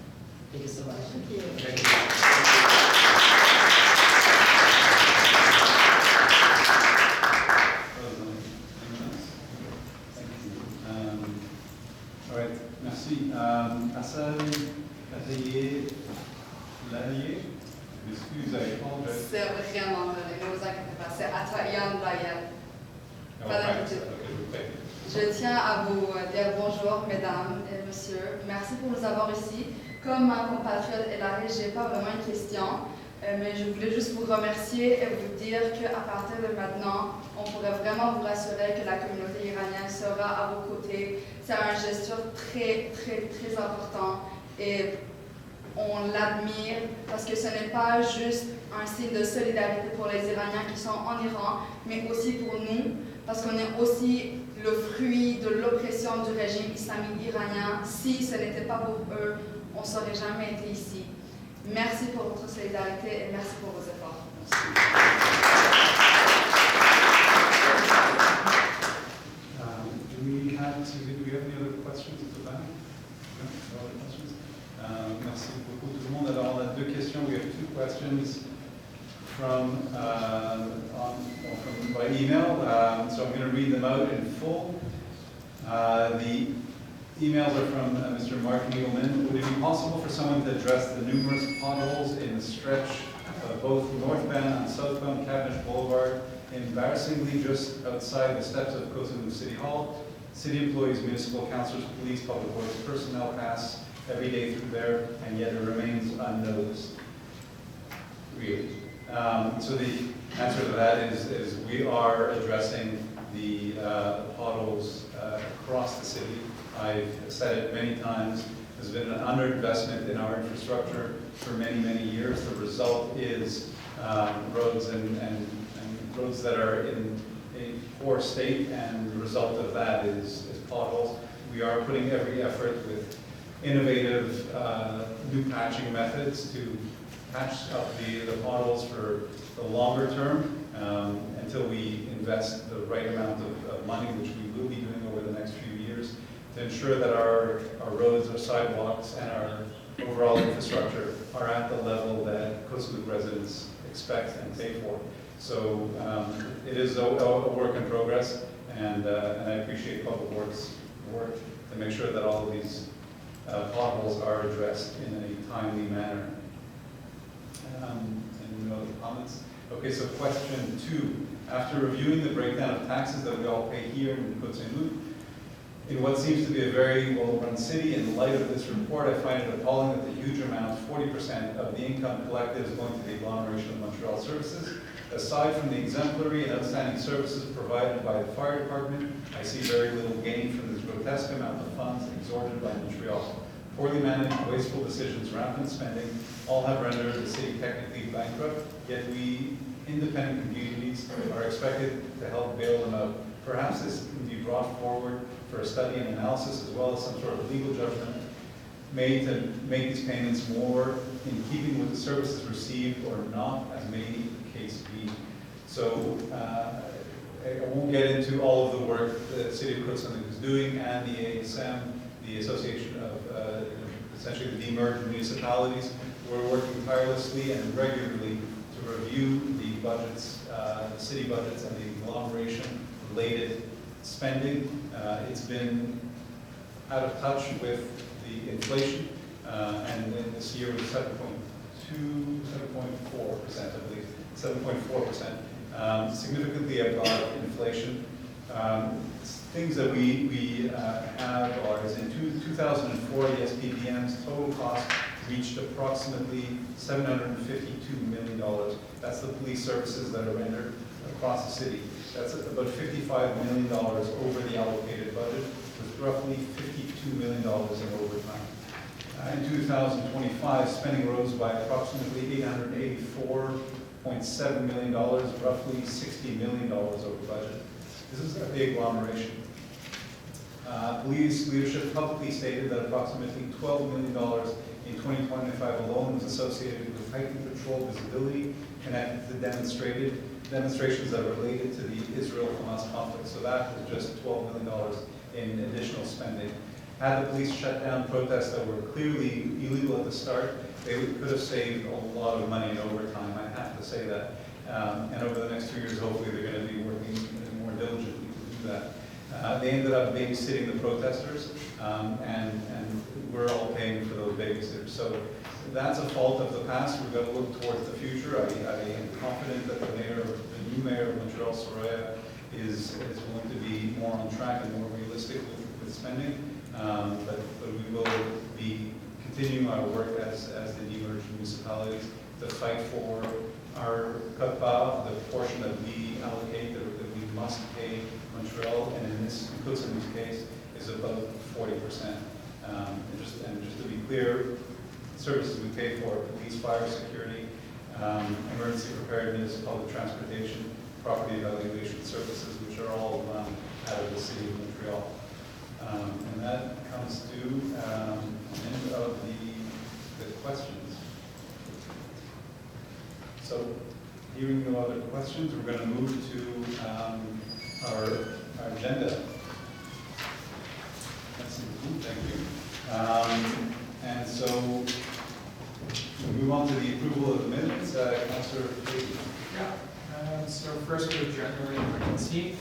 Speaker 14: Thank you so much.
Speaker 15: Thank you.
Speaker 1: Thank you. All right, merci. Hassan Lanier, excuse, I apologize.
Speaker 17: C'est vraiment désolé, ne vous inquiétez pas, c'est Atayan Bayan.
Speaker 1: Oh,
Speaker 17: Pas
Speaker 1: right.
Speaker 17: d'inquiétude.
Speaker 1: Okay, thank you.
Speaker 17: Je tiens à vous dire bonjour, mesdames et messieurs. Merci pour nous avoir ici. Comme ma compatriote Elari, je n'ai pas vraiment une question, mais je voulais juste vous remercier et vous dire qu'à partir de maintenant, on pourrait vraiment vous rassurer que la communauté iranienne sera à vos côtés. C'est un gesture très, très, très important et on l'admire parce que ce n'est pas juste un signe de solidarité pour les Iraniens qui sont en Iran, mais aussi pour nous, parce qu'on est aussi le fruit de l'oppression du régime islamique iranien. Si ce n'était pas pour eux, on ne serait jamais été ici. Merci pour votre solidarité et merci pour vos efforts.
Speaker 1: Do we have any other questions at the back? No other questions? Merci beaucoup tout le monde. Alors on a deux questions. We have two questions from by email. So I'm going to read them out in full. The emails are from Mr. Mark Needleman. Would it be possible for someone to address the numerous potholes in the stretch of both northbound and southbound Cavendish Boulevard, embarrassingly just outside the steps of Côte Saint-Luc City Hall? City employees, municipal councillors, police, public works personnel pass every day through there, and yet it remains unnoticed. Really. So the answer to that is we are addressing the potholes across the city. I've said it many times. There's been an underinvestment in our infrastructure for many, many years. The result is roads and roads that are in a poor state, and the result of that is potholes. We are putting every effort with innovative new patching methods to patch up the potholes for the longer term until we invest the right amount of money, which we will be doing over the next few years, to ensure that our roads, our sidewalks, and our overall infrastructure are at the level that Côte Saint-Luc residents expect and pay for. So it is a work in progress, and I appreciate Public Works' work to make sure that all of these potholes are addressed in a timely manner. Any other comments? Okay, so question 2. After reviewing the breakdown of taxes that we all pay here in Côte Saint-Luc, in what seems to be a very well-run city, in light of this report, I find it appalling that the huge amount, 40% of the income collected, is going to the agglomeration of Montreal services. Aside from the exemplary and outstanding services provided by the fire department, I see very little gain from this grotesque amount of funds extorted by Montreal. Poorly managed, wasteful decisions, rampant spending, all have rendered the city technically bankrupt, yet we, independent communities, are expected to help bail them out. Perhaps this can be brought forward for a study and analysis, as well as some sort of legal judgment made to make these payments more in keeping with the services received or not, as may the case be. So I won't get into all of the work the City of Côte Saint-Luc is doing, and the ASM, the Association of essentially the demerged municipalities. We're working tirelessly and regularly to review the budgets, the city budgets, and the agglomeration-related spending. It's been out of touch with the inflation, and then this year was 7.4%, I believe, 7.4%, significantly above inflation. Things that we have are, is in 2004, the SPPM's total cost reached approximately $752 million. That's the police services that are rendered across the city. That's about $55 million over the allocated budget, with roughly $52 million in overtime. In 2025, spending rose by approximately $884.7 million, roughly $60 million over budget. This is the agglomeration. Police leadership publicly stated that approximately $12 million in 2025 alone was associated with heightened patrol visibility connected to demonstrations that are related to the Israel-Hamas conflict. So that was just $12 million in additional spending. Had the police shut down protests that were clearly illegal at the start, they could have saved a lot of money in overtime, I have to say that. And over the next 2 years, hopefully they're going to be working more diligently to do that. They ended up babysitting the protesters, and we're all paying for those babysitters. So that's a fault of the past. We've got to look towards the future. I am confident that the new mayor of Montreal, Soraya, is going to be more on track and more realistic with spending. But we will be continuing our work as the demerged municipalities to fight for our quote-part, the portion that we allocate, that we must pay Montreal, and in this Côte Saint-Luc's case, is about 40%. And just to be clear, services we pay for: police, fire, security, emergency preparedness, public transportation, property evaluation services, which are all run out of the city of Montreal. And that comes to the end of the questions. So, hearing no other questions, we're going to move to our agenda. That's good, thank you. And so, we move on to the approval of the minutes. Councillor Brady.
Speaker 16: Yeah. So first we have January 19th.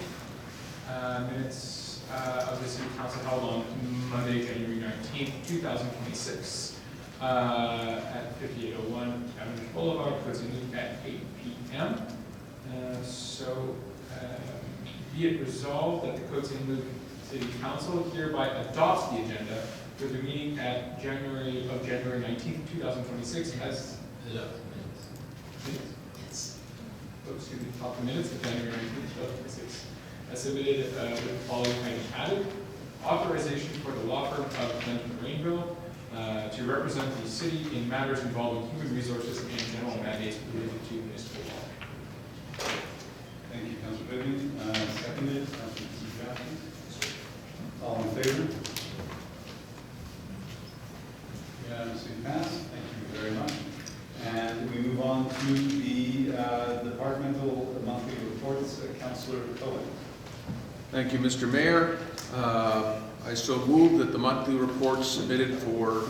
Speaker 16: Minutes of the City Council held on Monday, January 19th, 2026. At 5801 Cavendish Boulevard, Côte Saint-Luc, at 8 p.m. Be it resolved that the Côte Saint-Luc City Council hereby adopts the agenda for the meeting at January 19th, 2026 as excuse me, top minutes of January 19th, 2026 as submitted with the following item added: authorization for the law firm of Clinton Rainville to represent the city in matters involving human resources and general mandates related to municipal law.
Speaker 1: Thank you, Councillor Vivian. Seconded, Councillor Jackson. All in favor? Unanimously passed. Thank you very much. And we move on to the departmental monthly reports. Councillor Cohen.
Speaker 11: Thank you, Mr. Mayor. I so move that the monthly reports submitted for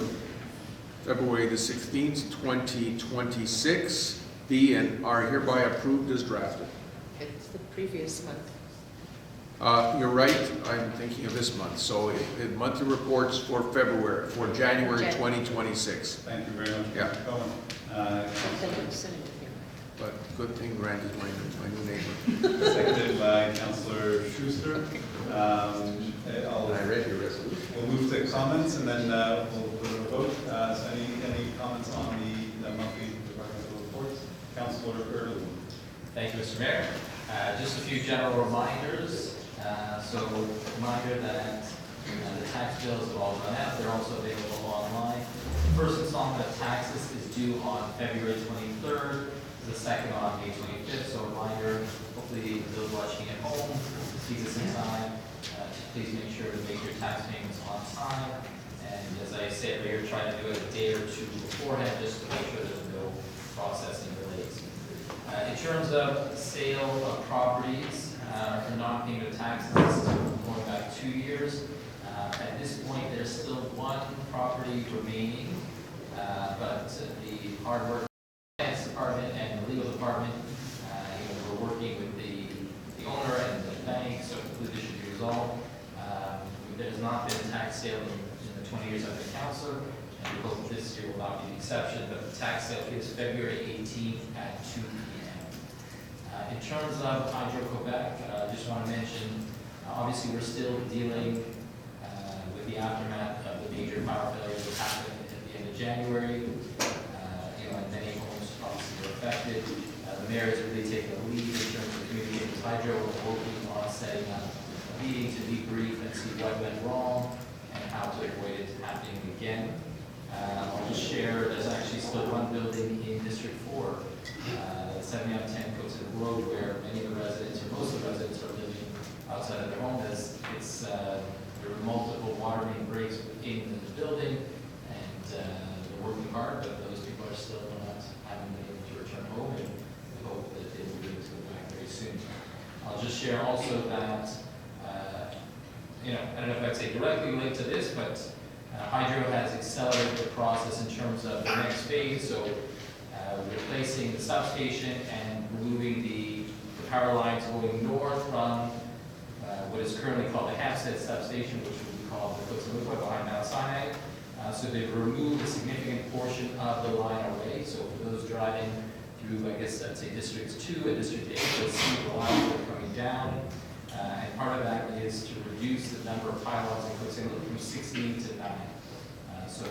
Speaker 11: February the 16th, 2026 be and are hereby approved as drafted.
Speaker 15: It's the previous month.
Speaker 11: You're right, I'm thinking of this month. So monthly reports for February, for January 2026.
Speaker 1: Thank you very much,
Speaker 11: Yeah.
Speaker 1: Mr. Cohen.
Speaker 11: But good thing Rand is my new neighbor.
Speaker 1: Seconded by Councillor Schuster.
Speaker 11: I read your resolution.
Speaker 1: We'll move to comments and then we'll go to a vote. So any comments on the monthly departmental reports? Councillor Early.
Speaker 10: Thank you, Mr. Mayor. Just a few general reminders. So reminder that the tax bills have all gone out. They're also available online. The first installment of taxes is due on February 23rd. The second on May 25th. So reminder, hopefully those watching at home, see this in time. Please make sure to make your tax payments on time. And as I said earlier, try to do it a day or two beforehand just to make sure there's no processing delays. In terms of sale of properties for non-payment of taxes, this is going back 2 years. At this point, there's still one property remaining, but the hard work finance department and the legal department, we're working with the owner and the bank, so hopefully this should be resolved. There has not been a tax sale in the 20 years I've been councillor, and we hope this year will not be the exception, but the tax sale is February 18th at 2 p.m. In terms of Hydro Quebec, I just want to mention, obviously we're still dealing with the aftermath of the major power failures that happened at the end of January. And many homes obviously were affected. The mayor has really taken the lead in terms of communicating with Hydro. We're working on setting up a meeting to debrief and see what went wrong and how to avoid it happening again. I'll just share, there's actually still one building in District 4, 70 on 10 Côte Saint-Luc Road, where many of the residents, or most of the residents, are living outside of their home. There were multiple water main breaks within the building, and they're working hard, but those people are still not having been able to return home, and we hope that they will be able to go back very soon. I'll just share also that, I don't know if I'd say directly linked to this, but Hydro has accelerated the process in terms of the next phase, so replacing the substation and removing the power lines going north from what is currently called the Hampstead substation, which will be called the Côte Saint-Luc behind Mount Sinai. So they've removed a significant portion of the line away. So for those driving through, I guess I'd say District 2 and District 8, you'll see the lines that are coming down. And part of that is to reduce the number of pylons in Côte Saint-Luc from 16 to 9. So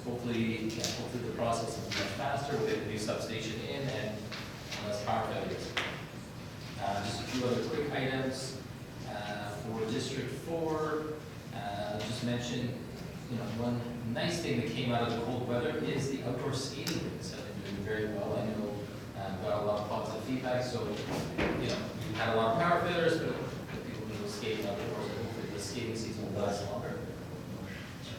Speaker 10: hopefully the process will be much faster with the new substation in and less power failures. Just a few other quick items. For District 4, just mention, one nice thing that came out of the cold weather is the outdoor skating rinks have been doing very well. I know got a lot of positive feedback, so we've had a lot of power failures, but people can go skating outdoors, and hopefully the skating season will last longer.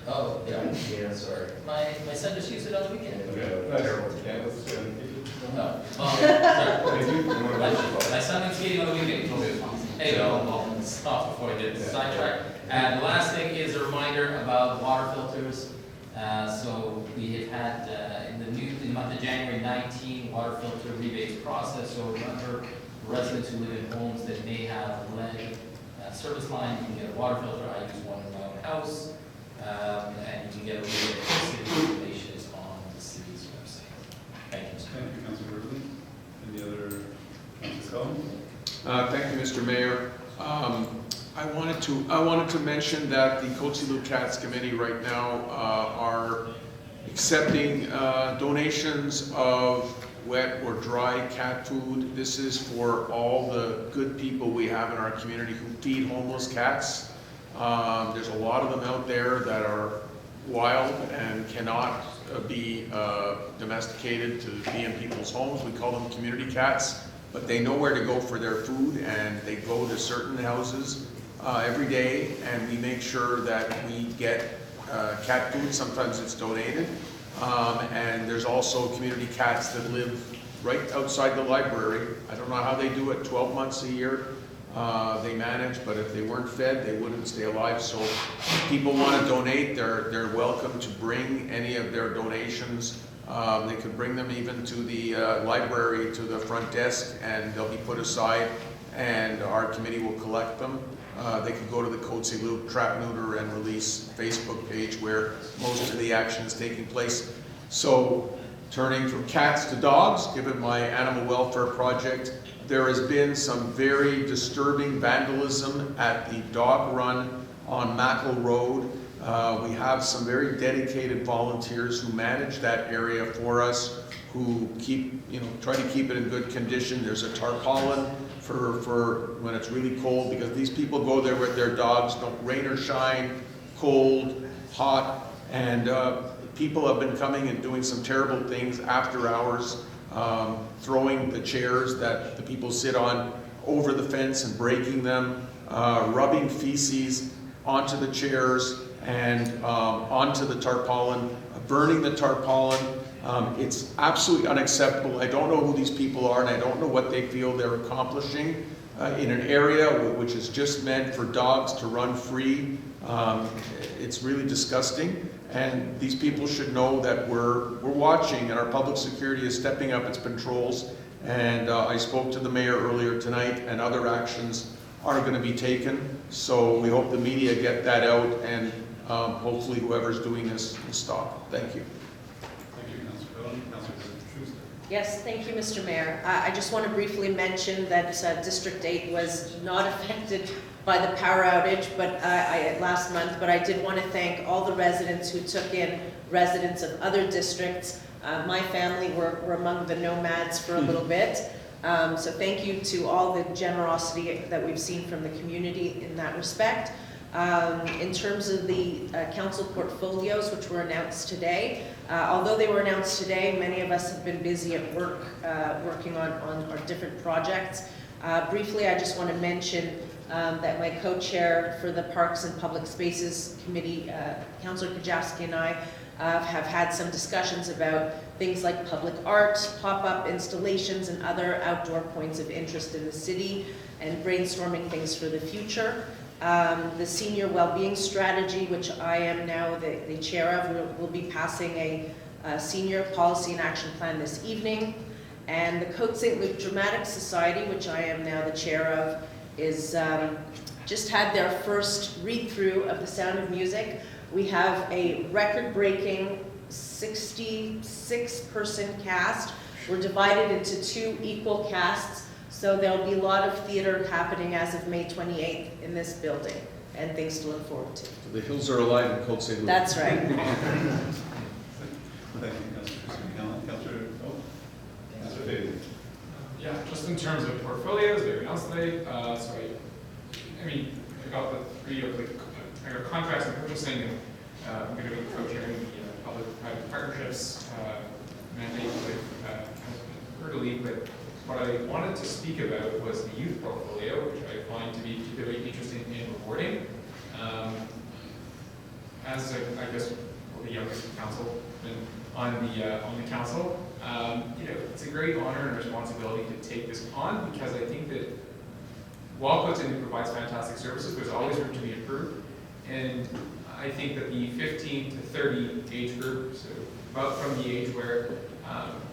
Speaker 10: Oh, yeah, sorry. My son just used it on the weekend. My son went skating on the weekend. He told me it was fun. Anyway, I'll stop before I get sidetracked. And the last thing is a reminder about water filters. So we have had in the month of January 19 water filter rebates process. So remember, residents who live in homes that may have lead service line, you can get a water filter. I use one in my own house. And you can get a rebate. City information is on the city's website. Thank you.
Speaker 1: Thank you, Councilor Burley. Any other Councilor Cohen?
Speaker 11: Thank you, Mr. Mayor. I wanted to mention that the Côte Saint-Luc Cats Committee right now are accepting donations of wet or dry cat food. This is for all the good people we have in our community who feed homeless cats. There's a lot of them out there that are wild and cannot be domesticated to be in people's homes. We call them community cats, but they know where to go for their food, and they go to certain houses every day, and we make sure that we get cat food. Sometimes it's donated, and there's also community cats that live right outside the library. I don't know how they do it 12 months a year, they manage, but if they weren't fed, they wouldn't stay alive. So if people want to donate, they're welcome to bring any of their donations. They could bring them even to the library, to the front desk, and they'll be put aside, and our committee will collect them. They could go to the Côte Saint-Luc Trap, Neuter, and Release Facebook page where most of the action is taking place. So turning from cats to dogs, given my animal welfare project, there has been some very disturbing vandalism at the dog run on Mackle Road. We have some very dedicated volunteers who manage that area for us, who try to keep it in good condition. There's a tarpaulin for when it's really cold, because these people go there with their dogs, rain or shine, cold, hot, and people have been coming and doing some terrible things after hours, throwing the chairs that the people sit on over the fence and breaking them, rubbing feces onto the chairs and onto the tarpaulin, burning the tarpaulin. It's absolutely unacceptable. I don't know who these people are, and I don't know what they feel they're accomplishing in an area which is just meant for dogs to run free. It's really disgusting, and these people should know that we're watching, and our public security is stepping up its patrols. And I spoke to the mayor earlier tonight, and other actions are going to be taken. So we hope the media get that out, and hopefully whoever's doing this will stop. Thank you.
Speaker 15: Yes, thank you, Mr. Mayor. I just want to briefly mention that District 8 was not affected by the power outage last month, but I did want to thank all the residents who took in residents of other districts. My family were among the nomads for a little bit. So thank you to all the generosity that we've seen from the community in that respect. In terms of the council portfolios, which were announced today, although they were announced today, many of us have been busy at work working on our different projects. Briefly, I just want to mention that my co-chair for the Parks and Public Spaces Committee, Councillor Kajowski, and I have had some discussions about things like public art, pop-up installations, and other outdoor points of interest in the city, and brainstorming things for the future. The senior well-being strategy, which I am now the chair of, will be passing a senior policy and action plan this evening. And the Côte Saint-Luc Dramatic Society, which I am now the chair of, is just had their first read-through of The Sound of Music. We have a record-breaking 66-person cast. We're divided into 2 equal casts. So there'll be a lot of theater happening as of May 28th in this building, and things to look forward to.
Speaker 11: The hills are alive in Côte Saint-Luc.
Speaker 15: That's right.
Speaker 1: Thank you, Councillor. Councillor Fabian.
Speaker 16: Yeah, just in terms of portfolios, they were announced today. I got the 3 of the contracts and purchasing, and I'm going to be co-chairing the public-private partnerships mandate with Erdely, but what I wanted to speak about was the youth portfolio, which I find to be particularly interesting and rewarding. As the youngest councilman on the council, it's a great honor and responsibility to take this on, because I think that while Côte Saint-Luc provides fantastic services, there's always room to be improved. And I think that the 15 to 30 age group, so about from the age where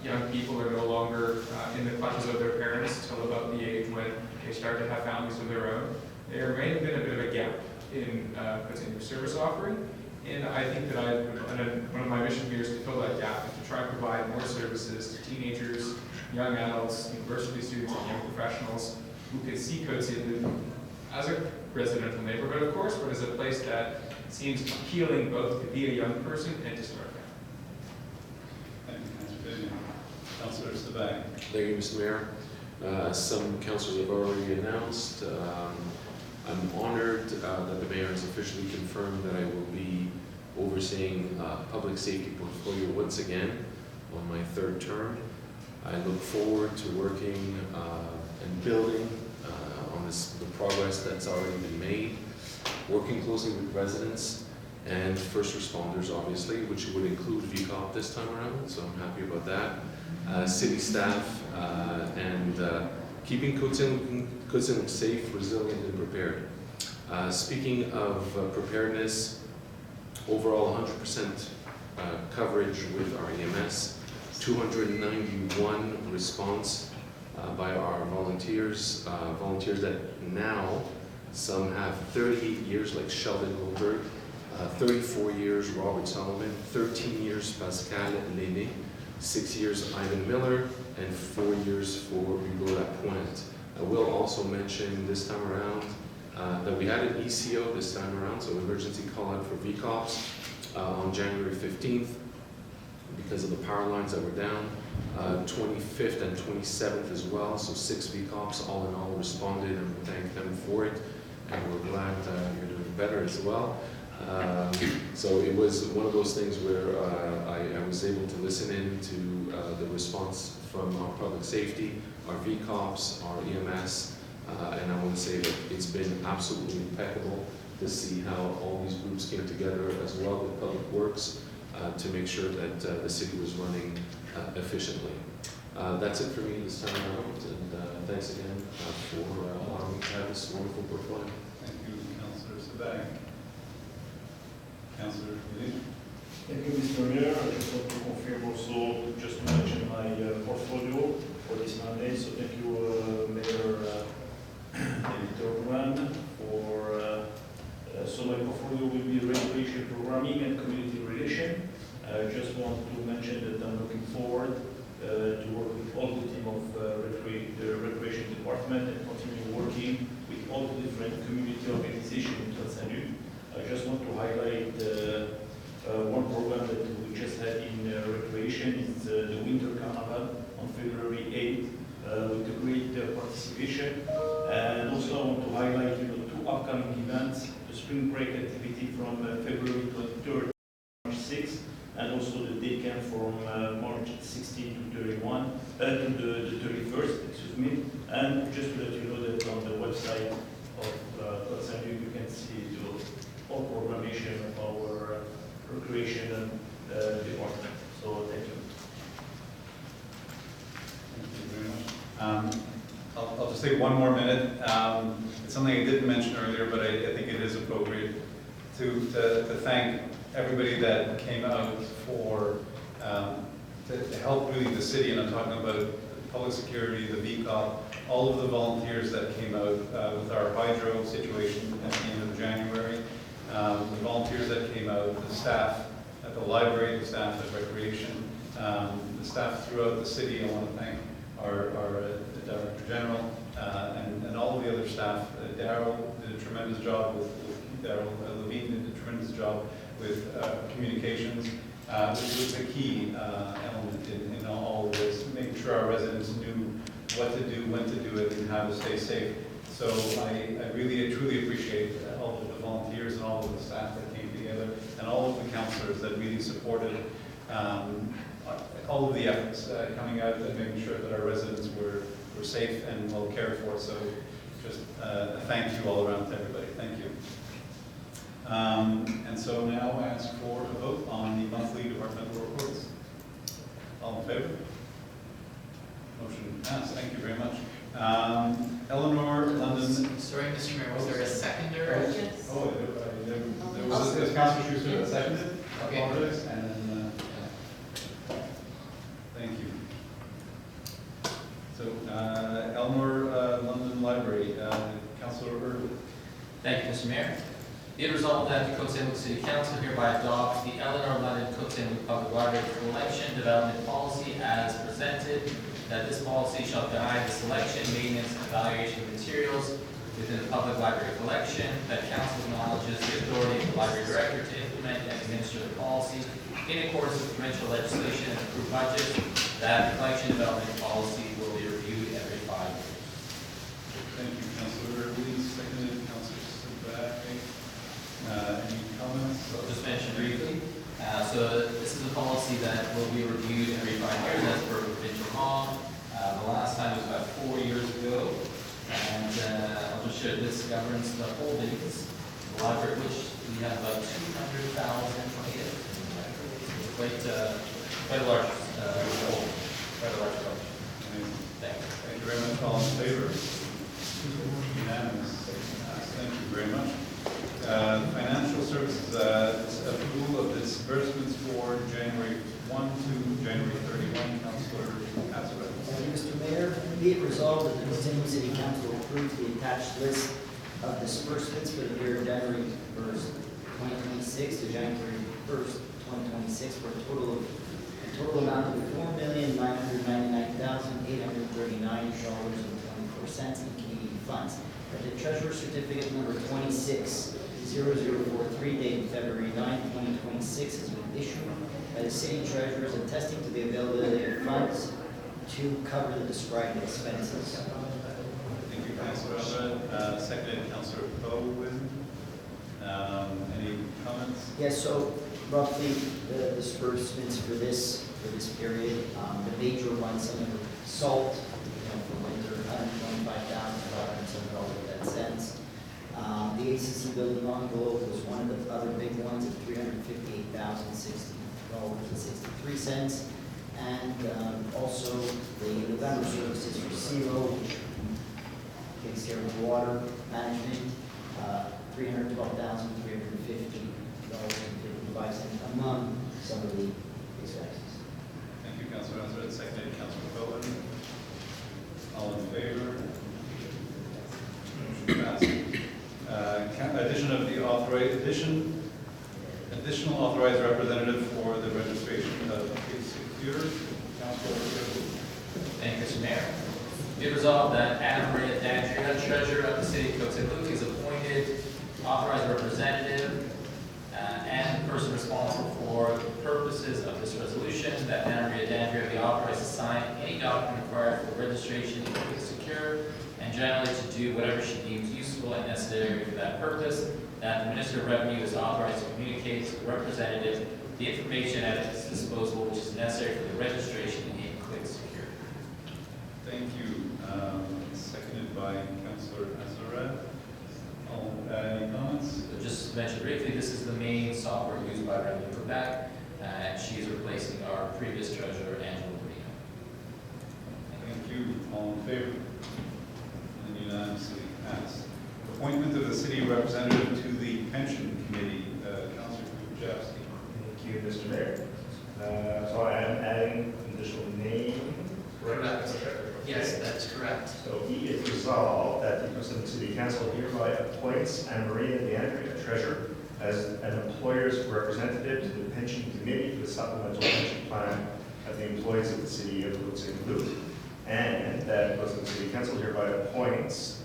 Speaker 16: young people are no longer in the clutches of their parents till about the age when they start to have families of their own, there may have been a bit of a gap in Côte Saint-Luc service offering. And I think that one of my mission here is to fill that gap, and to try and provide more services to teenagers, young adults, university students, and young professionals who can see Côte Saint-Luc as a residential neighborhood, of course, but as a place that seems appealing both to be a young person and to start a family.
Speaker 1: Thank you, Councillor Fabian. Councillor Sabag.
Speaker 9: Thank you, Mr. Mayor. As some councillors have already announced, I'm honored that the mayor has officially confirmed that I will be overseeing public safety portfolio once again on my 3rd term. I look forward to working and building on the progress that's already been made, working closely with residents and first responders, obviously, which would include VCOP this time around, so I'm happy about that. City staff and keeping Côte Saint-Luc safe, resilient, and prepared. Speaking of preparedness, overall 100% coverage with our EMS, 291 response by our volunteers, volunteers that now, some have 38 years like Sheldon Goldberg, 34 years Robert Solomon, 13 years Pascal Léné, 6 years Ivan Miller, and 4 years for Hugo Lapointe. I will also mention this time around that we had an ECO this time around, so emergency call out for VCOPs on January 15th because of the power lines that were down. 25th and 27th as well, so 6 VCOPs all in all responded, and we thank them for it, and we're glad you're doing better as well. So it was one of those things where I was able to listen in to the response from our public safety, our VCOPs, our EMS, and I want to say that it's been absolutely impeccable to see how all these groups came together as well with Public Works to make sure that the city was running efficiently. That's it for me this time around, and thanks again for allowing me to have this wonderful portfolio.
Speaker 1: Thank you, Councillor Sabag. Councillor Lee.
Speaker 3: Thank you, Mr. Mayor. I just want to confirm also, just to mention my portfolio for this mandate. So thank you, Mayor David Dorman, for so my portfolio will be recreation programming and community relation. I just want to mention that I'm looking forward to work with all the team of the recreation department and continue working with all the different community organizations in Côte Saint-Luc. I just want to highlight one program that we just had in recreation. It's the Winter Carnival on February 8th with a great participation. And also I want to highlight 2 upcoming events: the spring break activity from February 23rd to March 6th, and also the day camp from March 16 to 31 to the 31st, excuse me. And just to let you know that on the website of Côte Saint-Luc you can see all programmation of our recreation department. So thank you.
Speaker 1: Thank you very much. I'll just take one more minute. It's something I didn't mention earlier, but I think it is appropriate to thank everybody that came out for to help really the city, and I'm talking about public security, the VCOP, all of the volunteers that came out with our hydro situation at the end of January, the volunteers that came out, the staff at the library, the staff at recreation, the staff throughout the city. I want to thank our Director General and all of the other staff. Daryl did a tremendous job with Daryl Levine did a tremendous job with communications, which was the key element in all of this, making sure our residents knew what to do, when to do it, and how to stay safe. So I really, truly appreciate all of the volunteers and all of the staff that came together, and all of the councillors that really supported all of the efforts coming out and making sure that our residents were safe and well cared for. So just a thank you all around to everybody. Thank you. And so now I ask for a vote on the monthly departmental reports. All in favor? Motion passed. Thank you very much. Eleanor London.
Speaker 5: Sorry, Mr. Mayor, was there a seconder?
Speaker 6: Yes.
Speaker 1: Oh, there was a Councillor Schuster that seconded.
Speaker 5: Okay.
Speaker 1: And then, thank you. So, Eleanor London Library, Councillor Irwin.
Speaker 10: Thank you, Mr. Mayor. Be it resolved that the Côte Saint-Luc City Council hereby adopts the Eleanor London Côte Saint-Luc Public Library Collection Development Policy as presented, that this policy shall guide the selection, maintenance, and evaluation of materials within the public library collection, that council acknowledges the authority of the library director to implement and administer the policy in accordance with provincial legislation and approved budget, that the collection development policy will be reviewed every 5 years.
Speaker 1: Thank you, Councillor Irwin. Seconded, Councillor Sabag. Any comments?
Speaker 10: I'll just mention briefly. So this is a policy that will be reviewed every 5 years as per provincial law. The last time was about 4 years ago. And I'll just show this governs the holdings, the library, which we have about 200,000 items in the library. So quite a large holding, quite a large collection.
Speaker 1: Amazing.
Speaker 10: Thank you.
Speaker 1: Thank you very much. All in favor? Unanimous. Thank you very much. Financial services, approval of disbursements for January 1 to January 31. Councillor Azareth.
Speaker 18: Thank you, Mr. Mayor. Be it resolved that the Côte Saint-Luc City Council approves the attached list of disbursements for the period January 1st, 2026 to January 1st, 2026 for a total amount of $4,999,839.24 in Canadian funds. That the Treasurer Certificate number 260043 dated February 9, 2026 has been issued by the City Treasurers attesting to the availability of funds to cover the described expenses.
Speaker 1: Thank you, Councillor Azareth. Seconded, Councillor Bowen. Any comments?
Speaker 18: Yes, so roughly the disbursements for this period, the major ones, some of the salt, for winter, $125,507.10. The ACC building envelope was one of the other big ones at $358,060.63. And also the November services for CERO, which takes care of water management, $312,350.55 among some of the expenses.
Speaker 1: Thank you, Councillor Azareth. Seconded, Councillor Bowen. All in favor? Motion passed. Addition of the additional authorized representative for the registration of case computer. Councillor.
Speaker 10: Thank you, Mr. Mayor. Be it resolved that Anna Maria D'Andrea, Treasurer of the City of Côte Saint-Luc, is appointed authorized representative and the person responsible for the purposes of this resolution, that Anna Maria D'Andrea be authorized to sign any document required for registration in Quick Secure, and generally to do whatever she deems useful and necessary for that purpose, that the Minister of Revenue is authorized to communicate to the representative the information at its disposal which is necessary for the registration in Quick Secure.
Speaker 1: Thank you. Seconded by Councillor Azareth. Any comments?
Speaker 10: So just to mention briefly, this is the main software used by Revenue Quebec, and she is replacing our previous treasurer, Angela Marino.
Speaker 1: Thank you. All in favor? And unanimously passed. Appointment of the city representative to the pension committee. Councillor Kujawski.
Speaker 4: Thank you, Mr. Mayor. So I am adding an additional name.
Speaker 5: Correct. Yes, that's correct.
Speaker 4: So be it resolved that the Côte Saint-Luc City Council hereby appoints Anna Maria D'Andrea, Treasurer, as an employer's representative to the pension committee for the supplemental pension plan of the employees of the City of Côte Saint-Luc, and that the Côte Saint-Luc City Council hereby appoints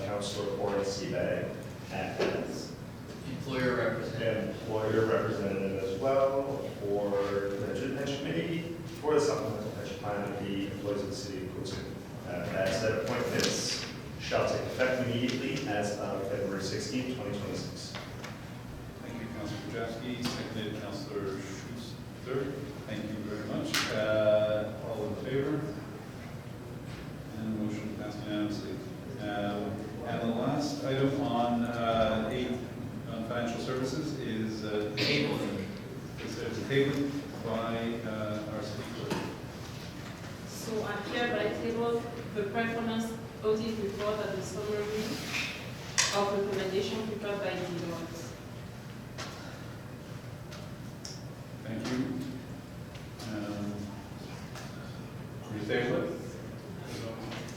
Speaker 4: Councillor Oren Seabag as
Speaker 5: Employer representative
Speaker 4: as well for the pension committee for the supplemental pension plan of the employees of the City of Côte Saint-Luc. That said appointments shall take effect immediately as of February 16, 2026.
Speaker 1: Thank you, Councillor Kujawski. Seconded, Councillor Schuster. Thank you very much. All in favor? And the motion passed unanimously. And the last item on financial services is tabling. Is tabling by our city clerk.
Speaker 19: So I'm here by table the performance audit report and the summary of recommendation prepared by Deloitte.
Speaker 1: Thank you. You table it?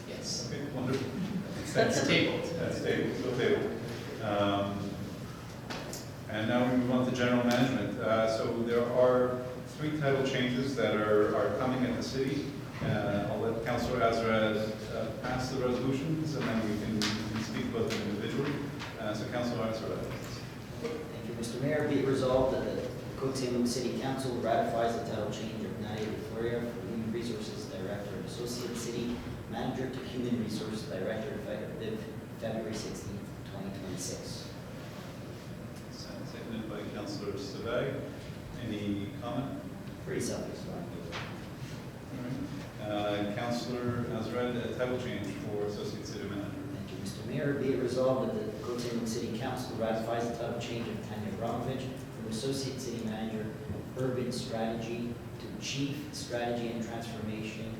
Speaker 5: Yes.
Speaker 1: Okay, wonderful.
Speaker 5: That's tabled.
Speaker 1: That's tabled, still tabled. And now we move on to general management. So there are 3 title changes that are coming at the city. I'll let Councillor Azareth pass the resolutions, and then we can speak about them individually. So Councillor Azareth.
Speaker 18: Thank you, Mr. Mayor. Be it resolved that the Côte Saint-Luc City Council ratifies the title change of Nadia Floria from Human Resources Director and Associate City Manager to Human Resources Director effective February 16, 2026.
Speaker 1: Seconded by Councillor Seabag. Any comment?
Speaker 18: Pretty self-explanatory.
Speaker 1: Councillor Azareth, title change for Associate City Manager.
Speaker 18: Thank you, Mr. Mayor. Be it resolved that the Côte Saint-Luc City Council ratifies the title change of Tanya Abramovich from Associate City Manager Urban Strategy to Chief Strategy and Transformation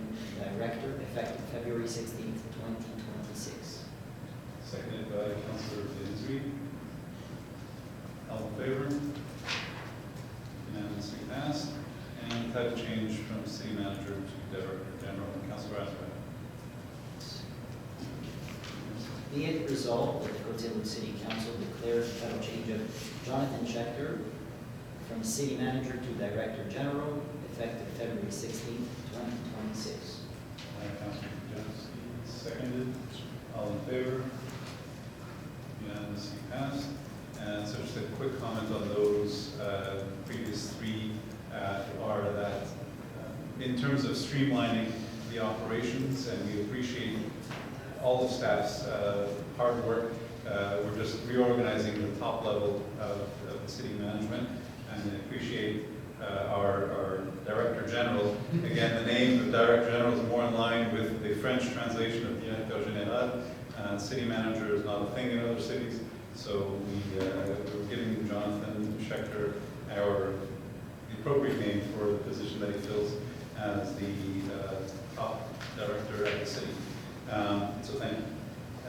Speaker 18: Director, effective February 16th, 2026.
Speaker 1: Seconded by Councillor Fitzgerald. All in favor? Unanimously passed. And title change from City Manager to Director General. Councillor Asper.
Speaker 18: Be it resolved that the Côte Saint-Luc City Council declares the title change of Jonathan Schechter from City Manager to Director General, effective February 16th, 2026.
Speaker 1: Councillor Jones, seconded. All in favor? Unanimously passed. And so just a quick comment on those previous three are that in terms of streamlining the operations, and we appreciate all of staff's hard work. We're just reorganizing the top level of the city management, and appreciate our Director General. Again, the name of Director General is more in line with the French translation of Directeur Général. City Manager is not a thing in other cities, so we're giving Jonathan Schechter the appropriate name for the position that he fills as the top director at the city. So thank you.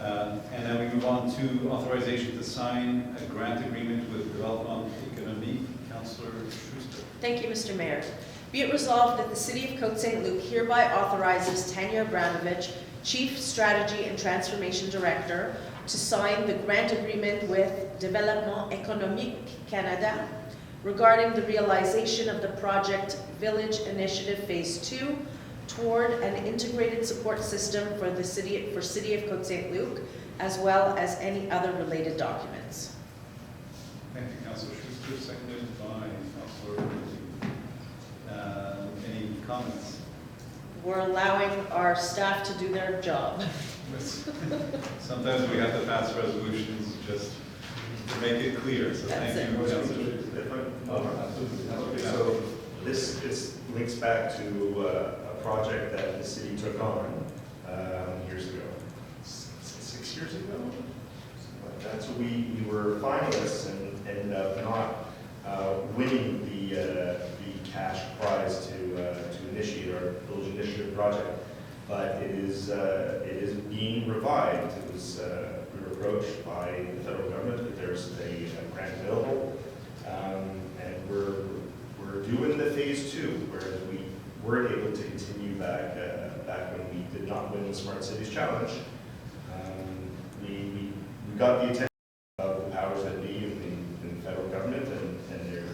Speaker 1: And then we move on to authorization to sign a grant agreement with Development Économique. Councillor Schuster.
Speaker 15: Thank you, Mr. Mayor. Be it resolved that the City of Côte Saint-Luc hereby authorizes Tanya Abramovich, Chief Strategy and Transformation Director, to sign the grant agreement with Développement Économique Canada regarding the realization of the project Village Initiative Phase 2 toward an integrated support system for the City of Côte Saint-Luc, as well as any other related documents.
Speaker 1: Thank you, Councillor Schuster, seconded by Councillor any comments?
Speaker 15: We're allowing our staff to do their job.
Speaker 1: Sometimes we have to pass resolutions just to make it clear, so
Speaker 15: That's
Speaker 1: thank you, Councillor.
Speaker 4: So this links back to a project that the city took on years ago, 6 years ago. That's what we were finalists and ended up not winning the cash prize to initiate our village initiative project, but it is being revived. It was we were approached by the federal government that there's a grant available, and we're doing the phase 2, whereas we weren't able to continue back when we did not win the Smart Cities Challenge. We got the attention of the powers that be in the federal government, and they're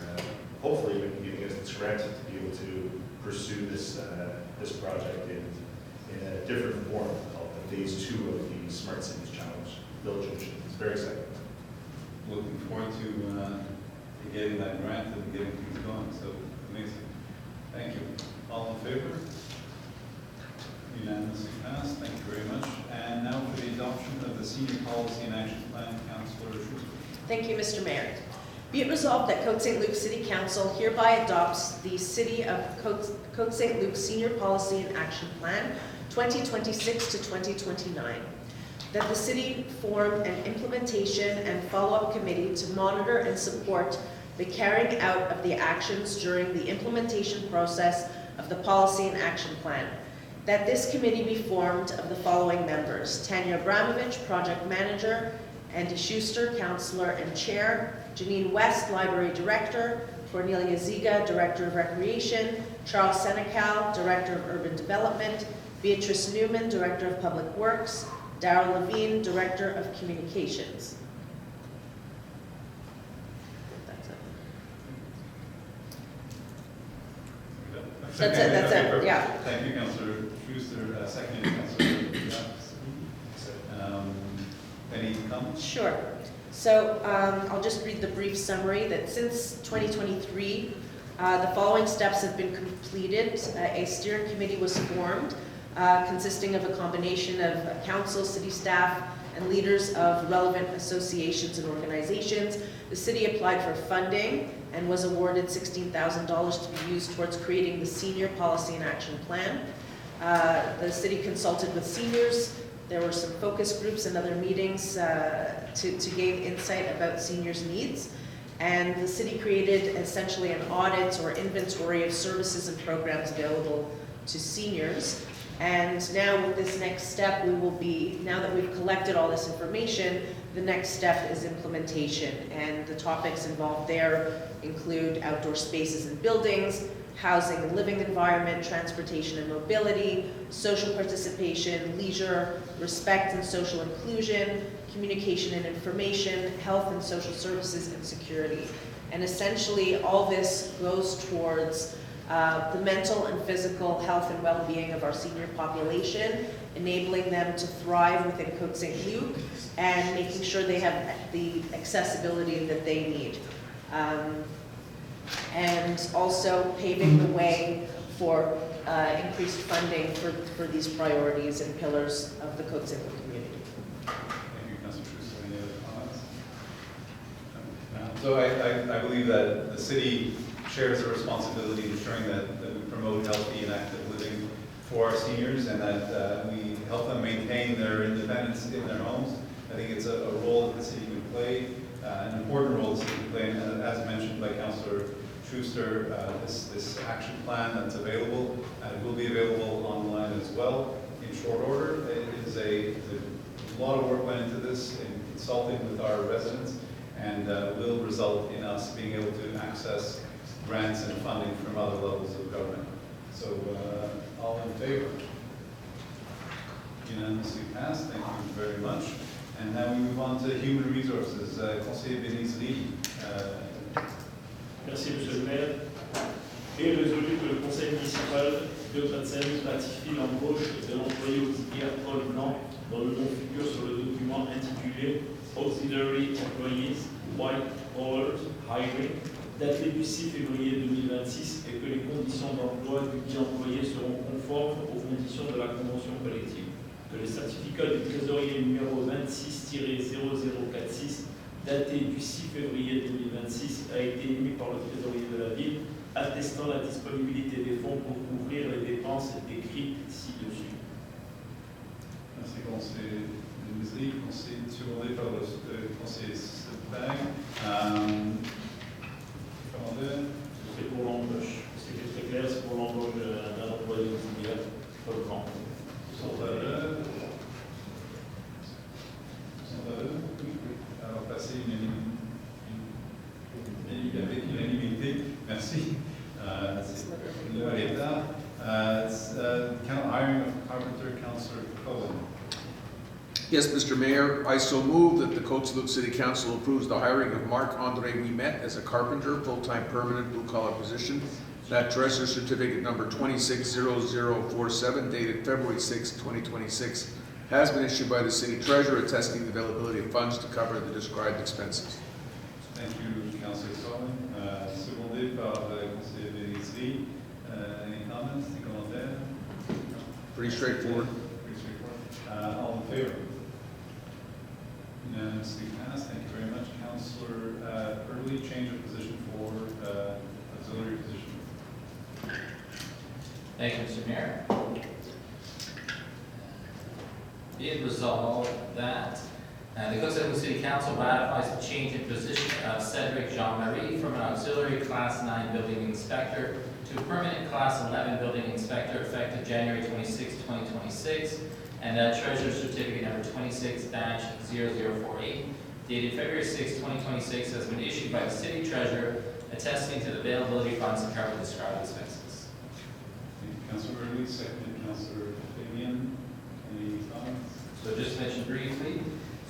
Speaker 4: hopefully giving us this grant to be able to pursue this project in a different form, called the phase 2 of the Smart Cities Challenge Village Initiative. It's very exciting.
Speaker 1: Looking forward to getting that grant and getting things going, so amazing. Thank you. All in favor? Unanimously passed. Thank you very much. And now for the adoption of the Senior Policy and Action Plan, Councillor Schuster.
Speaker 15: Thank you, Mr. Mayor. Be it resolved that Côte Saint-Luc City Council hereby adopts the City of Côte Saint-Luc Senior Policy and Action Plan 2026 to 2029. That the city form an implementation and follow-up committee to monitor and support the carrying out of the actions during the implementation process of the Policy and Action Plan. That this committee be formed of the following members: Tanya Abramovich, Project Manager; Andy Schuster, Councillor and Chair; Janine West, Library Director; Cornelia Ziga, Director of Recreation; Charles Senecal, Director of Urban Development; Beatrice Newman, Director of Public Works; Darrell Levine, Director of Communications. That's it, yeah.
Speaker 1: Thank you, Councillor Schuster. Second, Councillor any comments?
Speaker 15: Sure. So I'll just read the brief summary that since 2023, the following steps have been completed. A steering committee was formed consisting of a combination of council, city staff, and leaders of relevant associations and organizations. The city applied for funding and was awarded $16,000 to be used towards creating the Senior Policy and Action Plan. The city consulted with seniors. There were some focus groups and other meetings to gain insight about seniors' needs. And the city created essentially an audit or inventory of services and programs available to seniors. And now with this next step, now that we've collected all this information, the next step is implementation. And the topics involved there include outdoor spaces and buildings, housing and living environment, transportation and mobility, social participation, leisure, respect and social inclusion, communication and information, health and social services, and security. And essentially, all this goes towards the mental and physical health and well-being of our senior population, enabling them to thrive within Côte Saint-Luc, and making sure they have the accessibility that they need. And also paving the way for increased funding for these priorities and pillars of the Côte Saint-Luc community.
Speaker 1: Thank you, Councilor Schuster. Any other comments? So I believe that the city shares the responsibility in ensuring that we promote healthy and active living for our seniors, and that we help them maintain their independence in their homes. I think it's a role that the city can play, an important role the city can play, and as mentioned by Councilor Schuster, this action plan that's available, and it will be available online as well in short order. It is a lot of work went into this in consulting with our residents, and will result in us being able to access grants and funding from other levels of government. So all in favor? Unanimously passed. Thank you very much. And now we move on to human resources. Conseiller Bénézri.
Speaker 3: Merci, Monsieur le maire. Et résolu que le conseil municipal de Côte Saint-Luc ratifie l'embauche de l'employé auxiliaire Paul Blanc dont le nom figure sur le document intitulé Auxiliary Employees White Collars Hiring, daté du 6 février 2026, et que les conditions d'emploi du dit employé seront conformes aux conditions de la convention collective. Que le certificat du trésorier numéro 26-0046, daté du 6 février 2026, a été émis par le trésorier de la ville, attestant la disponibilité des fonds pour couvrir les dépenses décrites ci-dessus.
Speaker 1: Merci, conseiller Bénézri. Conseiller secondé par le conseiller Sepang.
Speaker 3: C'est pour l'embauche. C'était très clair, c'est pour l'embauche d'un employé auxiliaire Paul Blanc.
Speaker 1: Alors, passer avec unanimité. Merci. C'est le l'état. Hiring of carpenter, Councillor Cohen.
Speaker 11: Yes, Mr. Mayor, I so move that the Côte Saint-Luc City Council approves the hiring of Marc-André Ouimet as a carpenter, full-time permanent blue-collar position. That treasurer certificate number 260047 dated February 6, 2026 has been issued by the city treasurer attesting the availability of funds to cover the described expenses.
Speaker 1: Thank you, Councillor Cohen. Secondé par le conseiller Bénézri. Any comments, any commentaires?
Speaker 11: Pretty straightforward.
Speaker 1: Pretty straightforward. All in favor? Unanimously passed. Thank you very much. Councillor Early, change of position for auxiliary position.
Speaker 10: Thank you, Mr. Mayor. Be it resolved that the Côte Saint-Luc City Council ratifies the change in position of Cedric Jean-Marie from an auxiliary Class 9 building inspector to a permanent Class 11 building inspector effective January 26, 2026, and that treasurer certificate number 26-0048 dated February 6, 2026 has been issued by the city treasurer attesting to the availability of funds to cover the described expenses.
Speaker 1: Thank you, Councillor Early. Seconded, Councillor Fabian. Any comments?
Speaker 10: So just to mention briefly,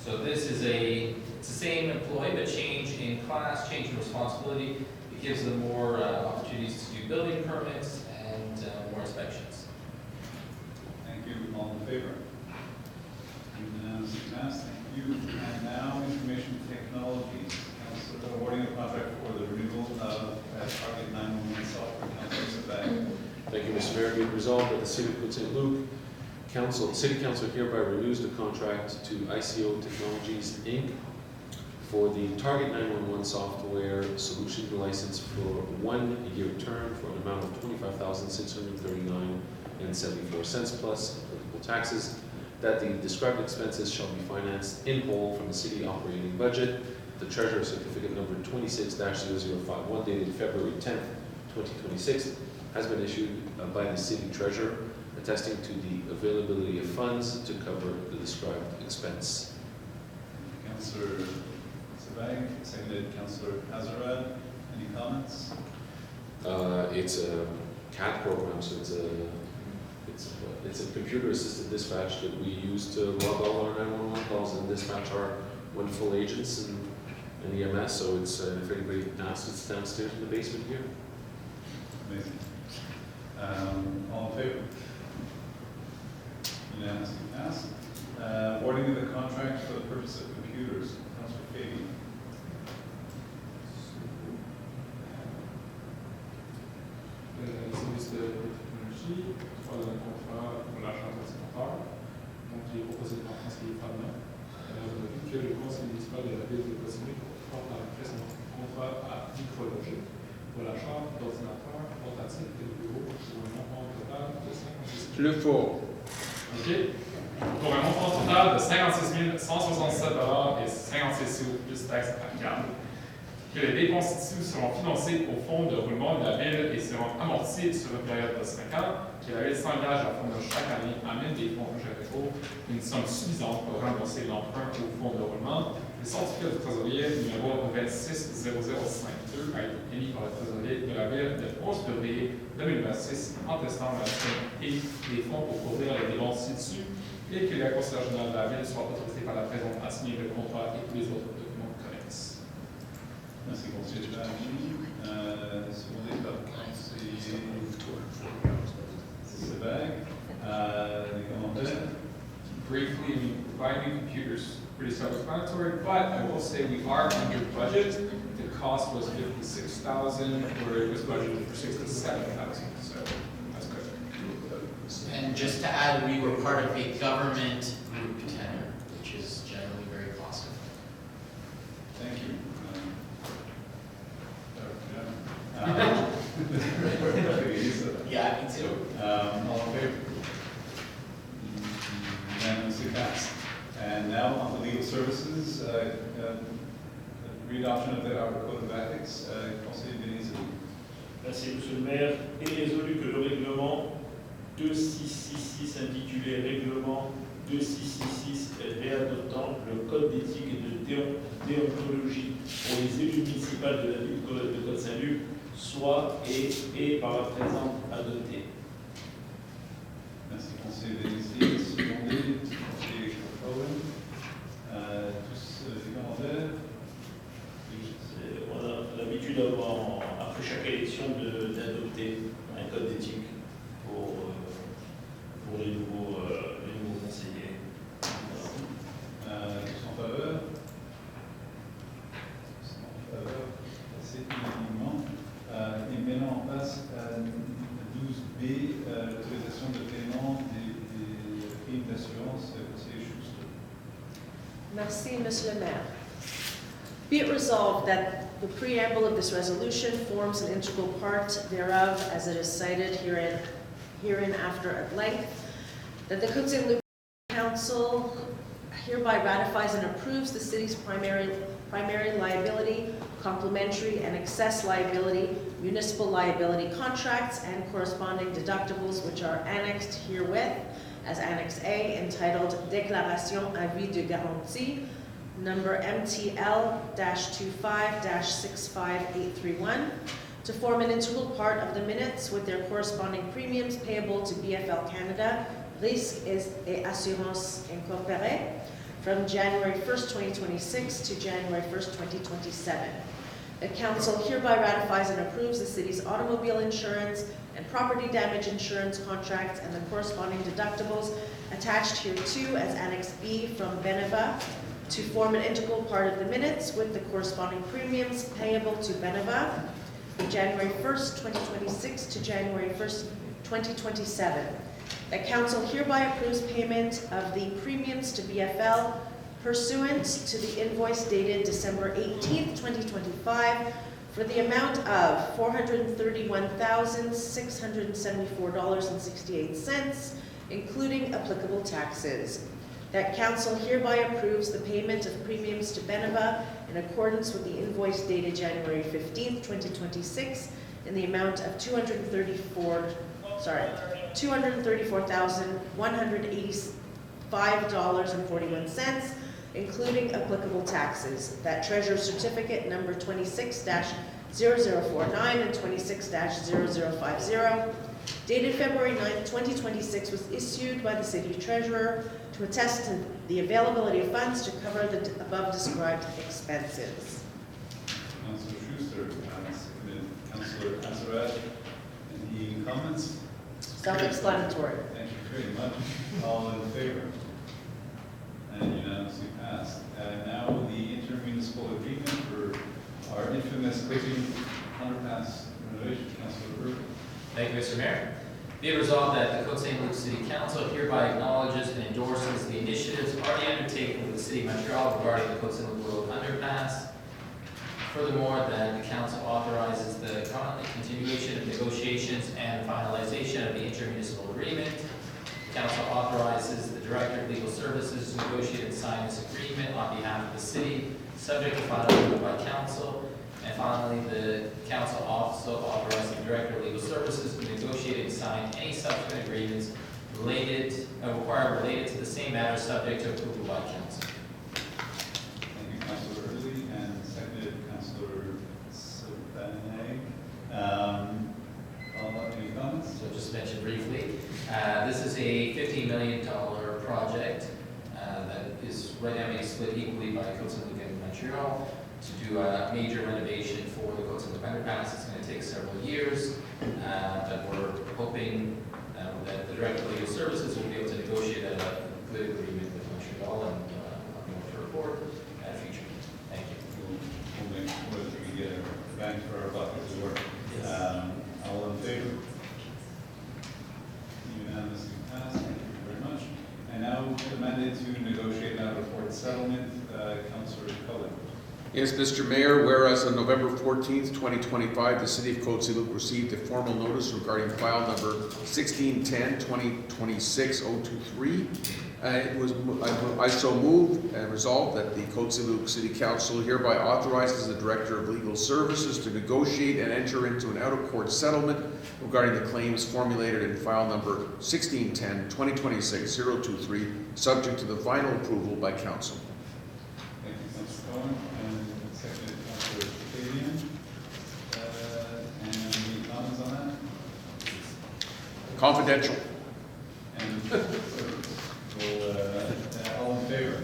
Speaker 10: so this is it's the same employee, but change in class, change in responsibility. It gives them more opportunities to do building permits and more inspections.
Speaker 1: Thank you. All in favor? Unanimously passed. Thank you. And now, information technologies. Councillor, awarding a contract for the renewal of Target 911 software. Councillor Sepang.
Speaker 9: Thank you, Mr. Mayor. Be it resolved that the City of Côte Saint-Luc City Council hereby renews the contract to ICO Technologies, Inc. for the Target 911 software solution license for 1 year term for an amount of $25,639.74 plus applicable taxes, that the described expenses shall be financed in whole from the city operating budget, the treasurer certificate number 26-0051 dated February 10th, 2026 has been issued by the city treasurer attesting to the availability of funds to cover the described expense.
Speaker 1: Councillor Sabag, seconded Councillor Azarad. Any comments?
Speaker 9: It's a CAD program, so it's a computer-assisted dispatch that we use to log all our 911 calls and dispatch our wonderful agents and EMS. So it's if anybody asks, it's downstairs in the basement here.
Speaker 1: Amazing. All in favor? Unanimously passed. Awarding of the contract for the purchase of computers. Councillor Fahey.
Speaker 20: Service de technologie, soit un contrat pour l'achat d'ordinateurs. Donc, j'ai proposé de transférer les femmes. On a vu que le conseil municipal de la ville de Côte Saint-Luc porte à son contrat à micrologique pour l'achat d'ordinateurs portatifs et de bureaux pour un montant total de 56 000.
Speaker 11: Le faux.
Speaker 20: OK. Pour un montant total de 56 167 $ et 56 sous plus taxes applicables. Que les déconstituts seront financés au fonds de roulement de la ville et seront amortis sur une période de 5 ans, que la ville s'engage à fournir chaque année, amène des fonds généraux, une somme suffisante pour rembourser l'emprunt au fonds de roulement. Le certificat de trésorier numéro 260052 a été émis par le trésorier de la ville le 11 février 2026 en testant la somme et les fonds pour couvrir les dépenses ci-dessus et que la conseillère générale de la ville soit autorisée par la présente à signer le contrat et tous les autres documents connexes.
Speaker 1: Merci, conseiller Bagi. Secondé par conseiller Sebag. Des commentaires?
Speaker 20: Briefly, I mean, buying new computers pretty self-explanatory, but I will say we are under budget. The cost was $56,000, where it was budgeted for $67,000, so that's good.
Speaker 5: And just to add, we were part of a government group tender, which is generally very cost-effective.
Speaker 1: Thank you.
Speaker 5: Yeah, me too.
Speaker 1: All in favor? Unanimously passed. And now on to legal services, readoption of our code of ethics. Conseiller Denise.
Speaker 3: Merci, Monsieur le maire. Et résolu que le règlement 2666 intitulé Règlement 2666 réadoptant le code d'éthique et de déontologie pour les élus municipaux de la ville de Côte Saint-Luc soit et par la présente adopté.
Speaker 1: Merci, conseiller Denise. Secondé, conseiller Cohen. Tous les commentaires?
Speaker 3: On a l'habitude d'avoir, après chaque élection, d'adopter un code d'éthique pour les nouveaux conseillers.
Speaker 1: Tous en faveur? Tous en faveur. C'est unanimement. Et maintenant, on passe à 12B, l'autorisation de paiement des primes d'assurance. Conseiller Schuster.
Speaker 15: Merci, Monsieur le Maire. Be it resolved that the preamble of this resolution forms an integral part thereof, as it is cited herein after at length, that the Côte Saint-Luc Council hereby ratifies and approves the city's primary liability, complementary and excess liability, municipal liability contracts, and corresponding deductibles, which are annexed herewith as Annex A, entitled Déclaration Avis de Garantie, number MTL-25-65831, to form an integral part of the minutes with their corresponding premiums payable to BFL Canada, Risques et Assurances Incorporée, from January 1st, 2026 to January 1st, 2027. The Council hereby ratifies and approves the city's automobile insurance and property damage insurance contracts and the corresponding deductibles attached hereto as Annex B from Beneva, to form an integral part of the minutes with the corresponding premiums payable to Beneva from January 1st, 2026 to January 1st, 2027. The Council hereby approves payment of the premiums to BFL pursuant to the invoice dated December 18th, 2025 for the amount of $431,674.68, including applicable taxes. that council hereby approves the payment of premiums to Beneva in accordance with the invoice dated January 15th, 2026 in the amount of $234,185.41, including applicable taxes. That Treasurer Certificate number 26-0049 and 26-0050, dated February 9th, 2026, was issued by the City Treasurer to attest to the availability of funds to cover the above described expenses.
Speaker 1: Councillor Schuster, Councillor Azarat, any comments?
Speaker 15: Self-explanatory.
Speaker 1: Thank you very much. All in favor? And unanimously passed. Now the intermunicipal agreement for our infamous Côte underpass renovation. Councillor Burke.
Speaker 10: Thank you, Mr. Mayor. Be it resolved that the Côte Saint-Luc City Council hereby acknowledges and endorses the initiatives already undertaken with the City of Montreal regarding the Côte Saint-Luc Road underpass. Furthermore, that the council authorizes the continuation of negotiations and finalization of the intermunicipal agreement. The council authorizes the Director of Legal Services to negotiate and sign this agreement on behalf of the city, subject to final approval by council. And finally, the council also authorizes the Director of Legal Services to negotiate and sign any subsequent agreements related to the same matter, subject to approval by council.
Speaker 1: Thank you, Councillor Early, and seconded Councillor Sabanag. Any comments?
Speaker 10: So just to mention briefly, this is a $15 million project that is right now being split equally by Côte Saint-Luc and Montreal to do a major renovation for the Côte Saint-Luc underpass. It's going to take several years, but we're hoping that the Director of Legal Services will be able to negotiate a good agreement with Montreal, and I'll be able to report at a future meeting. Thank you.
Speaker 1: We'll make sure that we get a bang for our buck as well.
Speaker 10: Yes.
Speaker 1: All in favor? Unanimously passed. Thank you very much. And now amended to negotiate and report settlement. Councillor Cullen.
Speaker 11: Yes, Mr. Mayor, whereas on November 14th, 2025, the City of Côte Saint-Luc received a formal notice regarding file number 1610-2026-023. I so move and resolve that the Côte Saint-Luc City Council hereby authorizes the Director of Legal Services to negotiate and enter into an out-of-court settlement regarding the claims formulated in file number 1610-2026-023, subject to the final approval by Council.
Speaker 1: Thank you, Councillor Cullen, and seconded Councillor Fabian. And any comments on that?
Speaker 11: Confidential.
Speaker 1: And all in favor?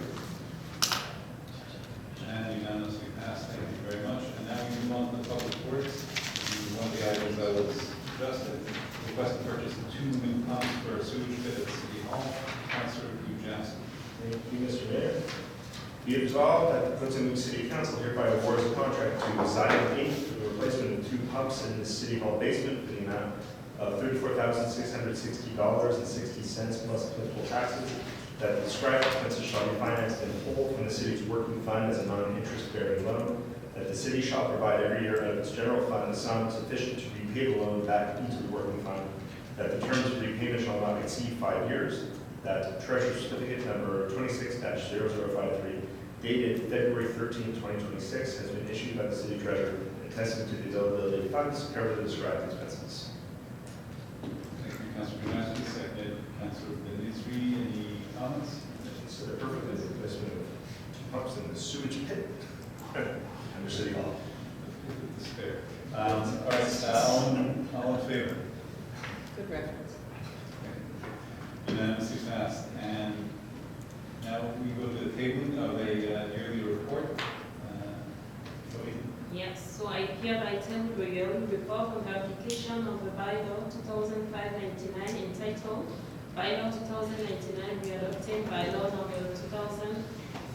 Speaker 1: And unanimously passed. Thank you very much. And now we move on to the public works. One of the items that was suggested, request to purchase 2 new pumps for a sewage pit at City Hall. Councillor Hugh Jackson.
Speaker 4: Thank you, Mr. Mayor. Be it resolved that the Côte Saint-Luc City Council hereby awards a contract to Zion Inc. for the replacement of 2 pumps in the City Hall basement for the amount of $34,660.60 plus applicable taxes. That the described expenses shall be financed in full from the city's working fund as a non-interest-bearing loan. That the city shall provide every year out of its general fund a sum sufficient to repay the loan back into the working fund. That the terms of repayment shall not exceed 5 years. That Treasurer Certificate number 26-0053, dated February 13, 2026, has been issued by the City Treasurer, attesting to the availability of funds to cover the described expenses.
Speaker 1: Thank you, Councillor Jackson. Seconded Councillor Benitri. Any comments?
Speaker 4: So they're perfect as a replacement of 2 pumps in the sewage pit under City Hall.
Speaker 1: Despair. All right, all in favor?
Speaker 15: Good reference.
Speaker 1: Unanimously passed. And now we go to the tabling of a yearly report.
Speaker 19: Yes, so I hereby table the yearly report on the application of the bylaw 2005-99 entitled Bylaw 2099 readopting bylaw number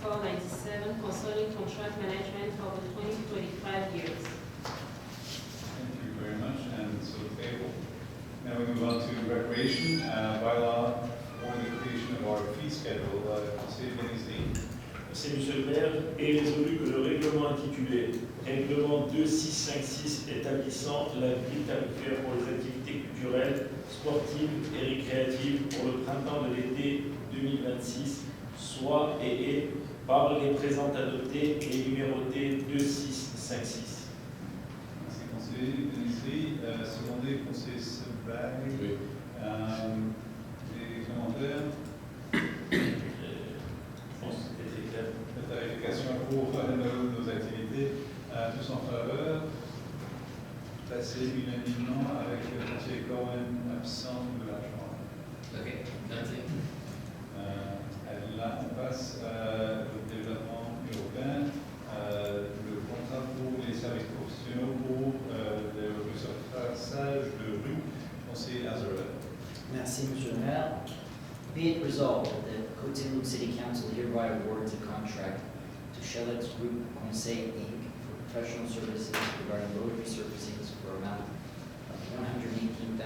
Speaker 19: 2004-97 concerning contract management for the 2025 years.
Speaker 1: Thank you very much. And so table. Now we move on to recreation bylaw for the creation of our fee schedule. Conseil Benitri.
Speaker 3: Merci, Monsieur le Maire. Et résolu que le règlement intitulé Règlement 2656 établissant la grille tarifaire pour les activités culturelles, sportives et récréatives pour le printemps de l'été 2026 soit et est par les présentes adoptées et numérotées 2656.
Speaker 1: Merci, conseiller Denisri. Secondé, conseiller Sebag.
Speaker 9: Oui.
Speaker 1: Des commentaires?
Speaker 3: Je pense que c'était très clair.
Speaker 1: La tarification pour nos activités. Tous en faveur? Passé unanimement avec le conseiller Cohen absent de la Chambre.
Speaker 5: Ok, noté.
Speaker 1: Là, on passe au développement européen. Le contrat pour les services professionnels pour le resurfaçage de rue. Conseiller Azarel.
Speaker 18: Merci, Monsieur le Maire. Be it resolved that the Côte Saint-Luc City Council hereby awards a contract to Shellix Group Conseil Inc. for professional services regarding road resurfacings for an amount of $118,100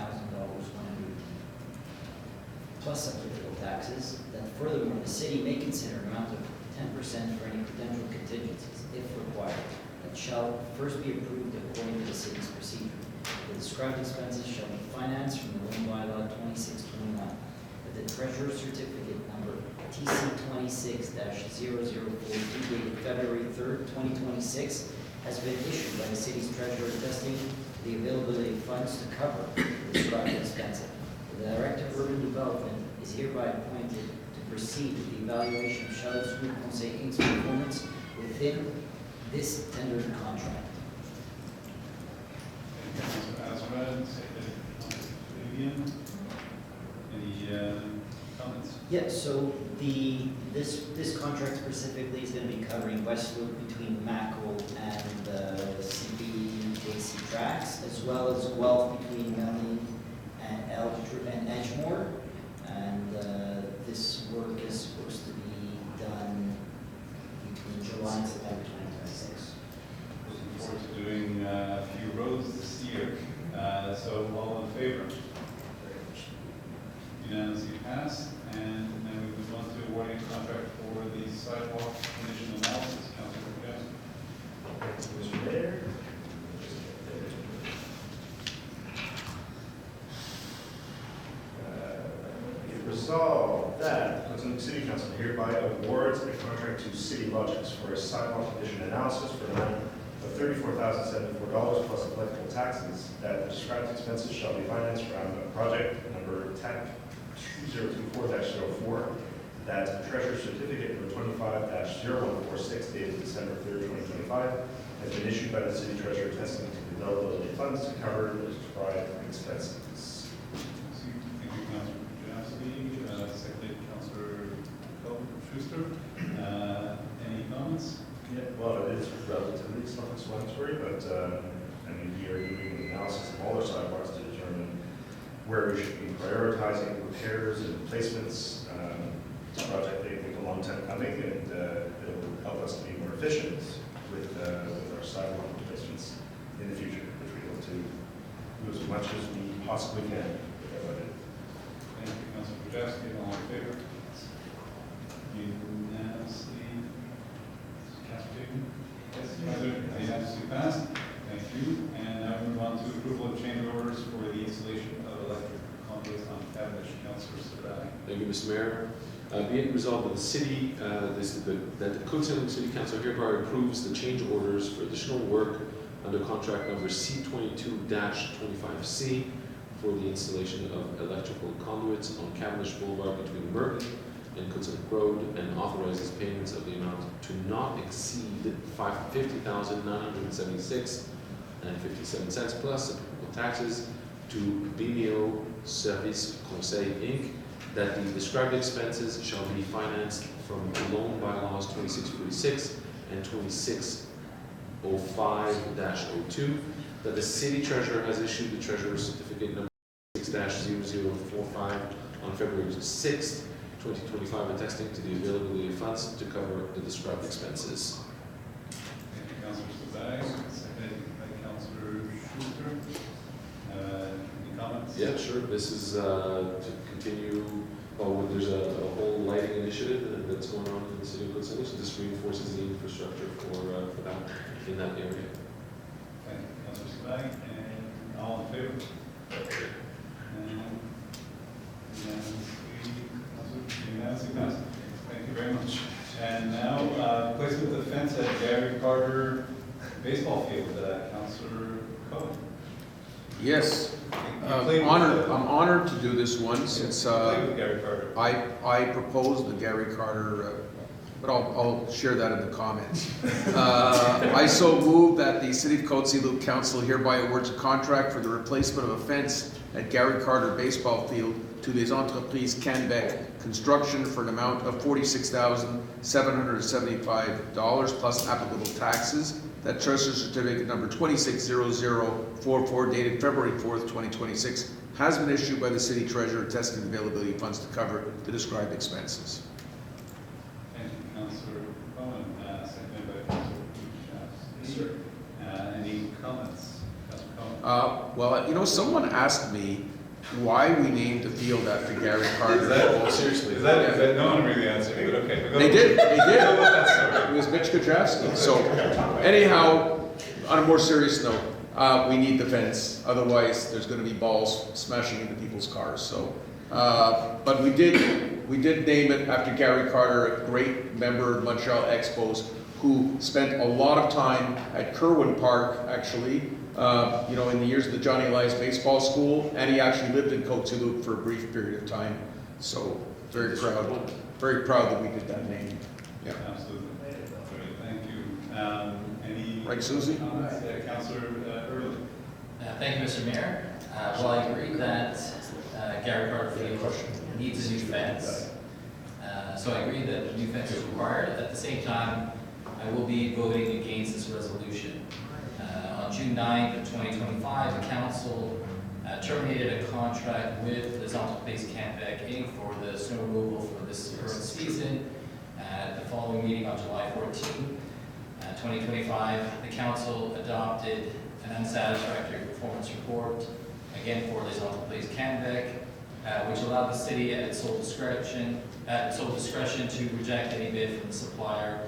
Speaker 18: plus applicable taxes. That furthermore, the city may consider an amount of 10% for any potential contingencies, if required, that shall first be approved according to the city's procedure. The described expenses shall be financed from the loan bylaw 2621. That the treasurer's certificate number TC26-004 dated February 3rd, 2026 has been issued by the city's treasurer attesting to the availability of funds to cover the described expenses. The Director of Urban Development is hereby appointed to proceed with the evaluation of Shellix Group Conseil Inc.'s performance within this tendered contract.
Speaker 1: Any comments?
Speaker 18: Yeah, so this contract specifically is going to be covering West Loop between Mackle and CBJC tracks, as well as Guelph between Melanie and Edgemore. And this work is supposed to be done between July and September 2026.
Speaker 1: Looking forward to doing a few roads this year. So all in favor? Unanimously passed. And then we move on to awarding a contract for the sidewalk condition analysis. Councilor Jazz.
Speaker 4: Mr. Mayor. Resolved that Côte Saint-Luc City Council hereby awards a contract to City Logics for a sidewalk condition analysis for an amount of $34,074 plus applicable taxes. That the described expenses shall be financed from project number TAC 2024-04. That the treasurer's certificate number 25-0146 dated December 3rd, 2025 has been issued by the city treasurer attesting to the availability of funds to cover the described expenses.
Speaker 1: Seconded Councilor Schuster. Any comments?
Speaker 4: Yeah, well, it is relatively self-explanatory, but I mean, we are doing an analysis of all our sidewalks to determine where we should be prioritizing repairs and replacements. This project, they take a long time coming, and it will help us to be more efficient with our sidewalk replacements in the future, which we hope to do as much as we possibly can with our budget.
Speaker 1: Thank you, Councilor Krajewski. All in favor? Unanimously. Yes, unanimously passed. Thank you. And now we move on to approval of change orders for the installation of electric conduits on Cavendish. Councilor Sabag.
Speaker 9: Thank you, Mr. Mayor. Be it resolved that the city, that the Côte Saint-Luc City Council hereby approves the change orders for additional work under contract number C22-25C for the installation of electrical conduits on Cavendish Boulevard between Merton and Côte Saint-Luc Road, and authorizes payments of the amount to not exceed $50,976.57 plus applicable taxes to Bimeo Service Conseil Inc. That the described expenses shall be financed from loan bylaws 2646 and 2605-02. That the city treasurer has issued the treasurer's certificate number 6-0045 on February 6th, 2025, attesting to the availability of funds to cover the described expenses.
Speaker 1: Thank you, Councilor Sabag. Seconded by Councilor Schuster. Any comments?
Speaker 9: Yeah, sure. This is to continue. Oh, there's a whole lighting initiative that's going on in the city of Côte Saint-Luc, so this reinforces the infrastructure for that in that area.
Speaker 1: Thank you, Councilor Sabag. And all in favor? And unanimously passed. Thank you very much. baseball field, Councillor Cohen.
Speaker 11: Yes,
Speaker 1: You played with,
Speaker 11: I'm honored to do this one since
Speaker 1: you played with Gary Carter.
Speaker 11: I proposed the Gary Carter, but I'll share that in the comments. I so move that the City of Côte Saint-Luc Council hereby awards a contract for the replacement of a fence at Gary Carter Baseball Field to Les Entreprises Québec Construction for an amount of $46,775 plus applicable taxes. That treasurer certificate number 260044 dated February 4th, 2026 has been issued by the city treasurer attesting the availability of funds to cover the described expenses.
Speaker 1: Thank you, Councillor Cohen, seconded by Councillor Duchas. Any comments? Councillor Cohen.
Speaker 11: Well, you know, someone asked me why we named the field after Gary Carter.
Speaker 1: Well, seriously, is that no one really answered me, but okay.
Speaker 11: They did. It was Mitch Kajewski. So anyhow, on a more serious note, we need the fence. Otherwise, there's going to be balls smashing into people's cars. So, but we did name it after Gary Carter, a great member of Montreal Expos, who spent a lot of time at Kerwin Park, actually, you know, in the years of the Johnny Elias Baseball School, and he actually lived in Côte Saint-Luc for a brief period of time. So very proud that we did that name. Yeah.
Speaker 1: Absolutely. Thank you. Any
Speaker 11: right, Susie?
Speaker 1: comments? Councillor Early.
Speaker 10: Thank you, Mr. Mayor. Well, I agree that Gary Carter Field needs a new fence. So I agree that a new fence is required. At the same time, I will be voting against this resolution. On June 9th of 2025, the council terminated a contract with Les Entreprises Québec Inc. for the snow removal for this current season. At the following meeting on July 14th, 2025, the council adopted an unsatisfactory performance report, again for Les Entreprises Québec, which allowed the city at its sole discretion to reject any bid from the supplier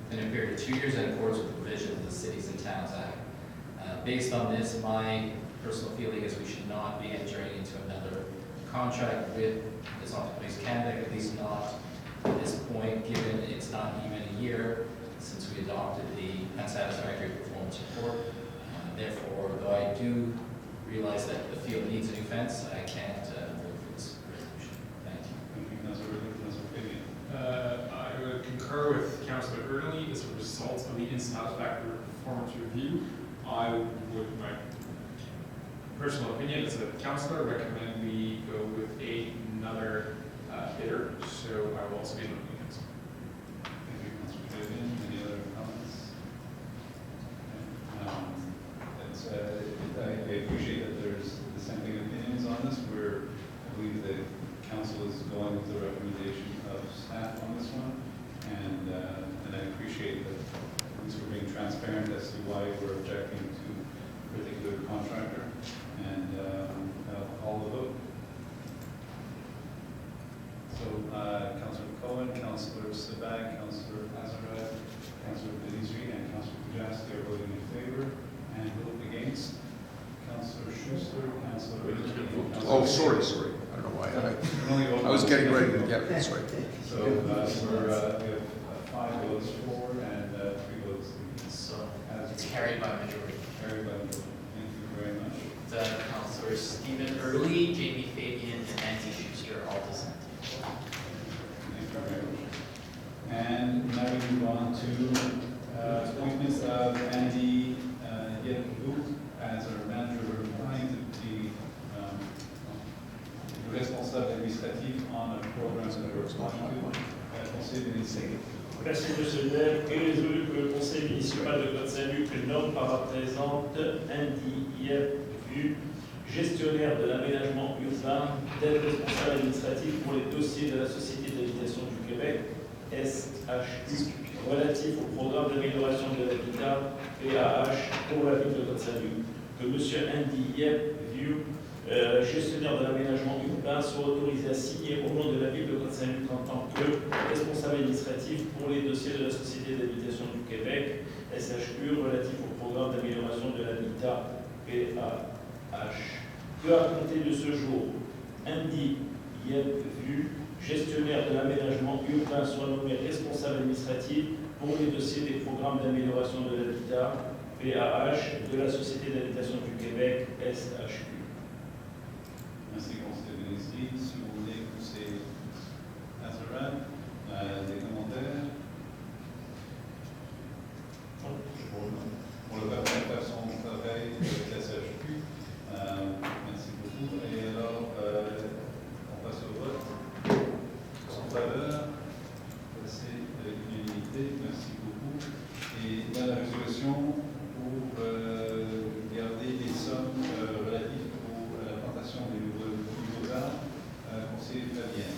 Speaker 10: within a period of 2 years in accordance with the provisions of the Cities and Towns Act. Based on this, my personal feeling is we should not be entering into another contract with Les Entreprises Québec, at least not at this point, given it's not even a year since we adopted the unsatisfactory performance report. Therefore, though I do realize that the field needs a new fence, I can't vote for this resolution. Thank you.
Speaker 1: Thank you, Councillor Early. Councillor Fabian.
Speaker 20: I would concur with Councillor Early. As a result of the unsatisfactory performance review, I would, my personal opinion as a councillor, recommend we go with another bidder. So I will also be voting against.
Speaker 1: Thank you, Councillor Fabian. Any other comments? I appreciate that there's dissenting opinions on this. I believe the council is going with the recommendation of staff on this one, and I appreciate that at least we're being transparent as to why we're objecting to a particular contractor, and call the vote. So, Councillor Cohen, Councillor Sabat, Councillor Azarad, Councillor Denizri, and Councillor Kujasti are voting in favor, and vote against. Councillor Schuster, Councillor.
Speaker 11: Oh, sorry. I don't know why. I was getting ready. Yeah, that's right.
Speaker 1: So we have 5 votes for and 3 votes against.
Speaker 5: So it's carried by majority.
Speaker 1: Carried by majority. Thank you very much.
Speaker 5: The Councillors Stephen Early, Jamie Fabian, and Nancy Schuster all dissented.
Speaker 1: Thank you very much. And now we move on to appointments of Andy Yetbu as our manager of applying to be responsable administratif en un programme de conseil municipal.
Speaker 3: Merci, Monsieur le maire. Et résolu que le conseil municipal de Côte Saint-Luc nomme par la présente Andy Yetbu, gestionnaire de l'aménagement urbain, d'aide responsable administratif pour les dossiers de la Société d'habitation du Québec, SHU, relatif au programme d'amélioration de l'habitat, PAH, pour la ville de Côte Saint-Luc. Que M. Andy Yetbu, gestionnaire de l'aménagement urbain, soit autorisé à signer au nom de la ville de Côte Saint-Luc en tant que responsable administratif pour les dossiers de la Société d'habitation du Québec, SHU, relatif au programme d'amélioration de l'habitat, PAH. Que à compter de ce jour, Andy Yetbu, gestionnaire de l'aménagement urbain, soit nommé responsable administratif pour les dossiers des programmes d'amélioration de l'habitat, PAH de la Société d'habitation du Québec, SHQ.
Speaker 1: Merci, conseiller ministre. Si vous voulez pousser Azara, des commentaires? On le va faire son travail avec la SHQ. Merci beaucoup. Et alors, on passe au vote. En faveur, c'est l'unanimité. Merci beaucoup. Et là, la résolution pour garder les sommes relatives à la plantation des nouveaux arbres, conseiller Fabienne.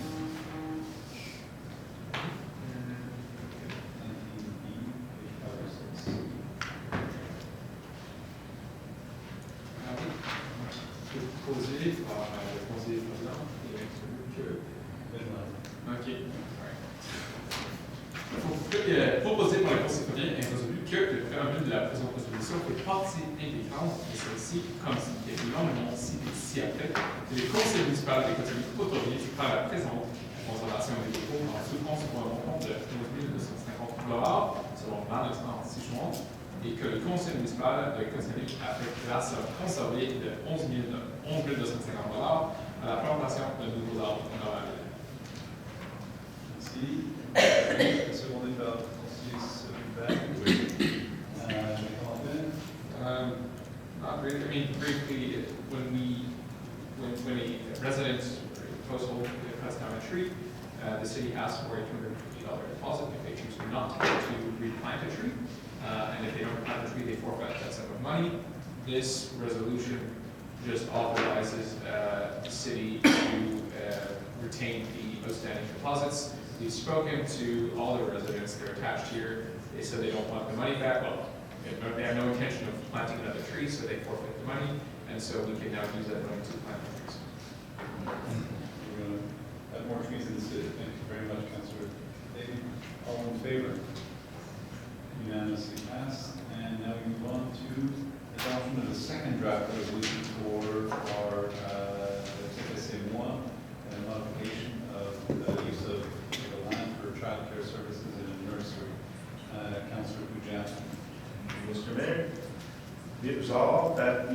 Speaker 20: Proposé par le conseiller président et inclus que. Ok. Proposé par le conseil président et résolu que le préambule de la présente résolution fait partie intégrante de celle-ci, comme c'était longuement ci-après, que le conseil municipal des Côte Saint-Luc autorise par la présente conservation des dépôts en souffrance pour un montant de 11 250 $, selon ma note anti-jointe, et que le conseil municipal de Côte Saint-Luc affecte la somme conservée de 11 250 $ à la plantation de nouveaux arbres dans la ville.
Speaker 1: Merci. Secondé par le conseiller Saint-Luc.
Speaker 20: Not really. I mean, briefly, when a resident household cuts down a tree, the city asks for a $250 deposit if they choose not to replant a tree. And if they don't replant the tree, they forfeit that sum of money. This resolution just authorizes the city to retain the outstanding deposits. We've spoken to all the residents that are attached here. They said they don't want the money back. Well, they have no intention of planting another tree, so they forfeit the money. And so we can now use that money to plant the trees.
Speaker 1: We're going to have more trees in the city. Thank you very much, Councillor David. All in favor? Unanimously passed. And now we move on to adoption of the second draft resolution for our TPC1, modification of the use of the land for child care services in a nursery. Councillor Pujan.
Speaker 4: Mr. Mayor, be it resolved that the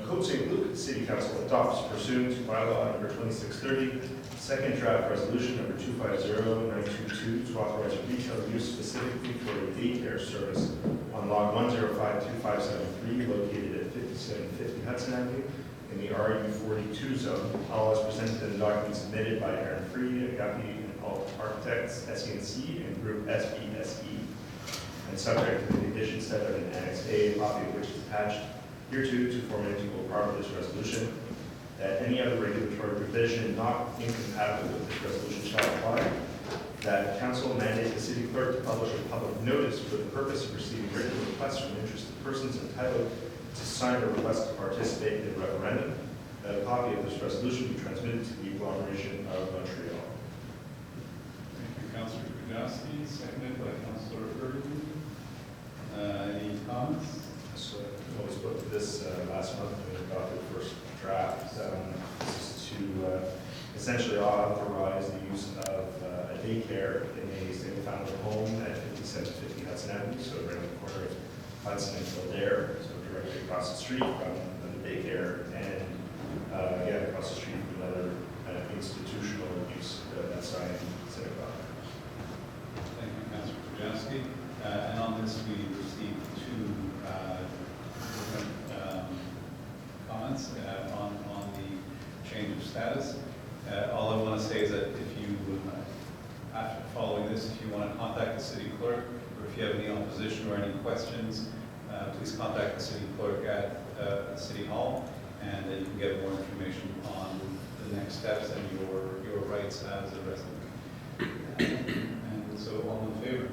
Speaker 4: Côte Saint-Luc City Council adopts pursuant to bylaw number 2630, second draft resolution number 250922 to authorize retail use specifically for a daycare service on lot 1052573 located at 5750 Hudson Avenue in the RU42 zone, all as presented in the document submitted by Aaron Free, Agape and Alt Architects, SENC, and Group SBSE. And subject to the conditions set out in Annex A, a copy of which is attached hereto to form an integral part of this resolution, that any other regulatory provision not incompatible with this resolution shall apply, that council mandates the city clerk to publish a public notice for the purpose of receiving written requests from interested persons entitled to sign a request to participate in the referendum, that a copy of this resolution be transmitted to the agglomeration of Montreal.
Speaker 1: Thank you, Councillor Kudowski, seconded by Councillor Erdogan. Any comments?
Speaker 4: So when we spoke to this last month when we adopted the first draft, this is to essentially authorize the use of a daycare in a single-family home at 5750 Hudson Avenue, so right on the corner of Hudson and Kildare, so directly across the street from the daycare, and again across the street from another institutional use at Zion Synagogue.
Speaker 1: Thank you, Councillor Kudowski. And on this, we received two different comments on the change of status. All I want to say is that if you, after following this, if you want to contact the city clerk, or if you have any opposition or any questions, please contact the city clerk at City Hall, and you can get more information on the next steps and your rights as a resident. And so, all in favor?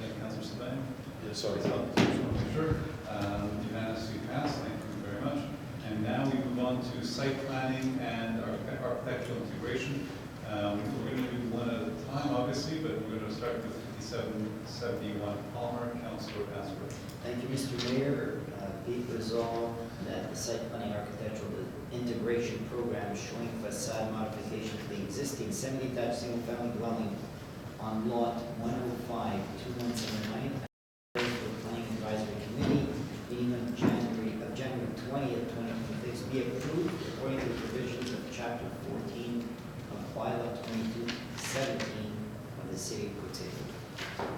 Speaker 1: Thank you, Councillor Sabine.
Speaker 9: Yes, sorry.
Speaker 1: Sure. Unanimously passed. Thank you very much. And now we move on to site planning and architectural integration. We're going to do one at a time, obviously, but we're going to start with 5771 Palmer. Councillor Asper.
Speaker 18: Thank you, Mr. Mayor. Be it resolved that the site planning architectural integration program showing facade modification to the existing semi-detached single-family dwelling on lot 105, 2179, for the Planning Advisory Committee, meeting of January 20th, 2026, be approved according to the provisions of Chapter 14 of Bylaw 2217 of the City of Côte Saint-Luc.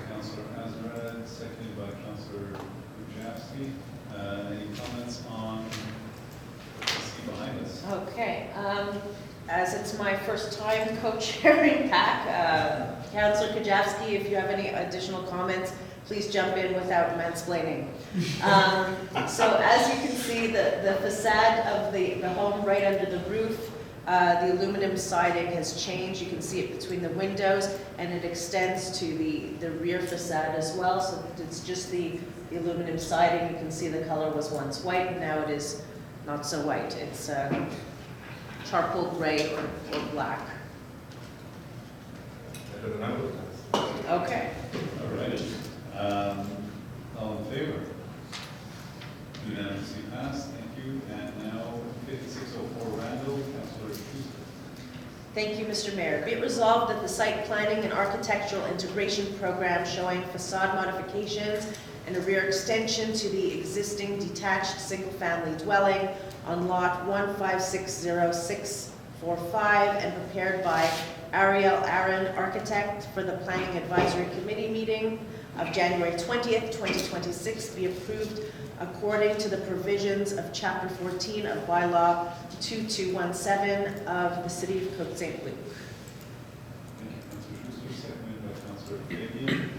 Speaker 1: Councillor Azra, seconded by Councillor Kujawski. Any comments on what you see behind us?
Speaker 15: Okay, as it's my first time co-chairing PAC, Councillor Kujawski, if you have any additional comments, please jump in without mansplaining. So as you can see, the facade of the home right under the roof, the aluminum siding has changed. You can see it between the windows, and it extends to the rear facade as well. So it's just the aluminum siding. You can see the color was once white, and now it is not so white. It's charcoal gray or black.
Speaker 4: Better than I would have.
Speaker 15: Okay.
Speaker 1: All right. All in favor? Unanimously passed. Thank you. And now 5604 Randall, Councillor Schuster.
Speaker 15: Thank you, Mr. Mayor. Be it resolved that the site planning and architectural integration program showing facade modifications and a rear extension to the existing detached single-family dwelling on lot 1560645 and prepared by Ariel Aaron, architect, for the Planning Advisory Committee meeting of January 20th, 2026, be approved according to the provisions of Chapter 14 of Bylaw 2217 of the City of Côte Saint-Luc.
Speaker 1: Thank you, Councillor Schuster, seconded by Councillor Fabian. And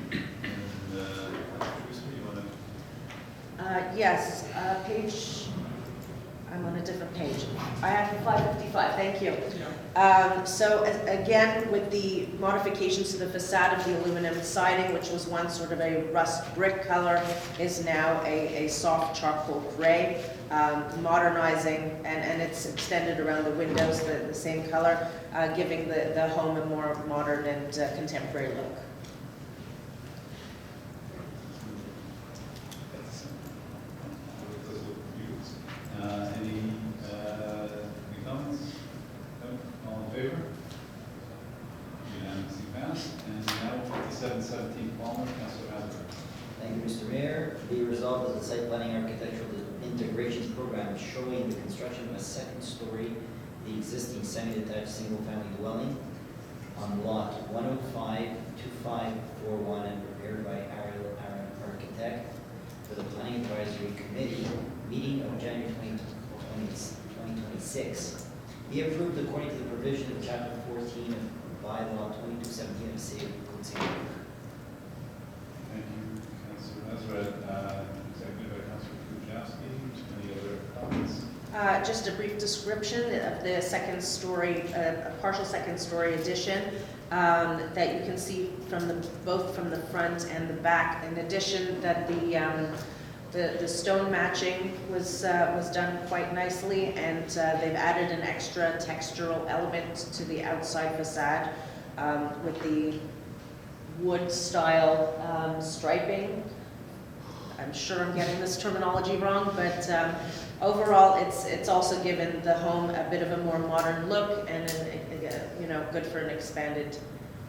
Speaker 1: Councillor Schuster, you want to?
Speaker 15: Yes, page, I'm on a different page. I have 555, thank you. So again, with the modifications to the facade of the aluminum siding, which was once sort of a rust brick color, is now a soft charcoal gray, modernizing, and it's extended around the windows, the same color, giving the home a more modern and contemporary look.
Speaker 1: Any comments? No? All in favor? Unanimously passed. And now 5717 Palmer, Councillor Hazard.
Speaker 18: Thank you, Mr. Mayor. Be resolved that the site planning architectural integration program showing the construction of a second story, the existing semi-detached single-family dwelling on lot 105-2541 and prepared by Ariel Aaron, architect, for the Planning Advisory Committee meeting of January 2026, be approved according to the provision of Chapter 14 of Bylaw 2217 of the City of Côte Saint-Luc.
Speaker 1: Thank you, Councillor Hazard. Seconded by Councillor Kujawski. Any other comments?
Speaker 15: Just a brief description of the second story, a partial second story addition that you can see from both from the front and the back. In addition, that the stone matching was done quite nicely, and they've added an extra textural element to the outside facade with the wood style striping. I'm sure I'm getting this terminology wrong, but overall, it's also given the home a bit of a more modern look and good for an expanded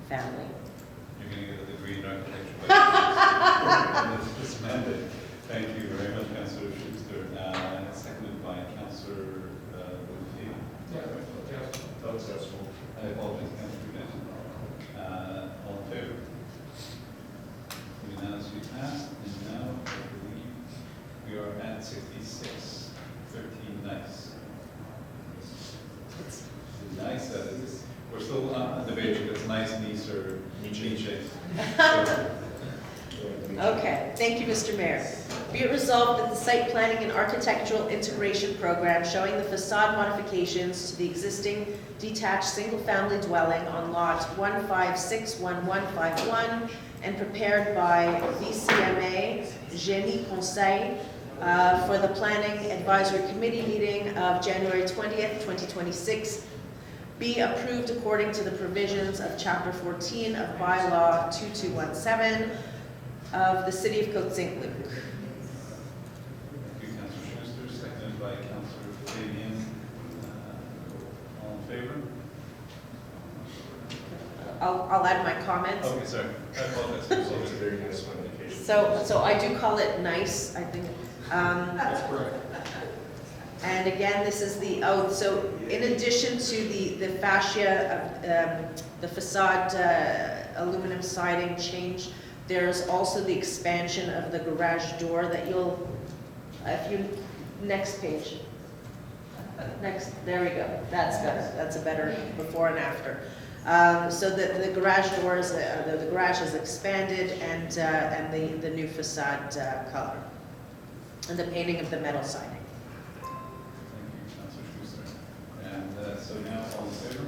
Speaker 15: family.
Speaker 1: You're going to get the green architecture. It's mandate. Thank you very much, Councillor Schuster. Seconded by Councillor Woodfield. I apologize, Councillor Benson. All in favor? Unanimously passed. And now, I believe, we are at 6613 Nice. It's nice that it is. We're still debating if it's nice, nice, or niche.
Speaker 15: Okay, thank you, Mr. Mayor. Be it resolved that the site planning and architectural integration program showing the facade modifications to the existing detached single-family dwelling on lot 1561151 and prepared by VCMA Génie Conseil for the Planning Advisory Committee meeting of January 20th, 2026, be approved according to the provisions of Chapter 14 of Bylaw 2217 of the City of Côte Saint-Luc.
Speaker 1: Thank you, Councillor Schuster, seconded by Councillor Fabian. All in favor?
Speaker 15: I'll add my comments.
Speaker 1: Okay, sorry. I apologize.
Speaker 4: So it's a very nice modification.
Speaker 15: So I do call it nice, I think.
Speaker 16: That's correct.
Speaker 15: And again, this is the, so in addition to the fascia of the facade aluminum siding change, there's also the expansion of the garage door that you'll, if you, next page. Next, there we go. That's better. That's a better before and after. So the garage doors, the garage is expanded, and the new facade color, and the painting of the metal siding.
Speaker 1: Thank you, Councilor Schuster. And so now, all in favor?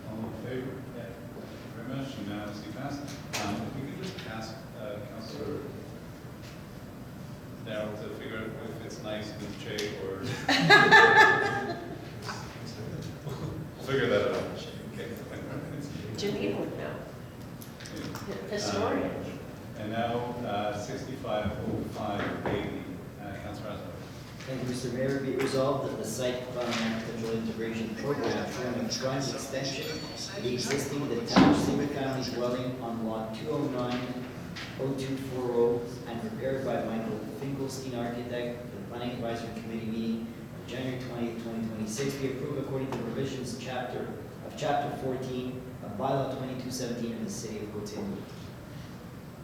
Speaker 1: All in favor? Yeah. Thank you very much. Unanimously passed. If we could just ask Councilor Darrell to figure out if it's nice with J or. We'll figure that out. Okay.
Speaker 15: Janine would know.
Speaker 1: Yeah.
Speaker 15: Historian.
Speaker 1: And now, 6505 Bailey, Councilor Asler.
Speaker 18: Thank you, Mr. Mayor. Be it resolved that the site plan and architectural integration program showing a front extension of the existing detached single-family dwelling on lot 209-0240 and prepared by Michael Finkelstein, architect, for the Planning Advisory Committee meeting of January 20, 2026, be approved according to the provisions of Chapter 14 of Bylaw 2217 of the City of Côte Saint-Luc.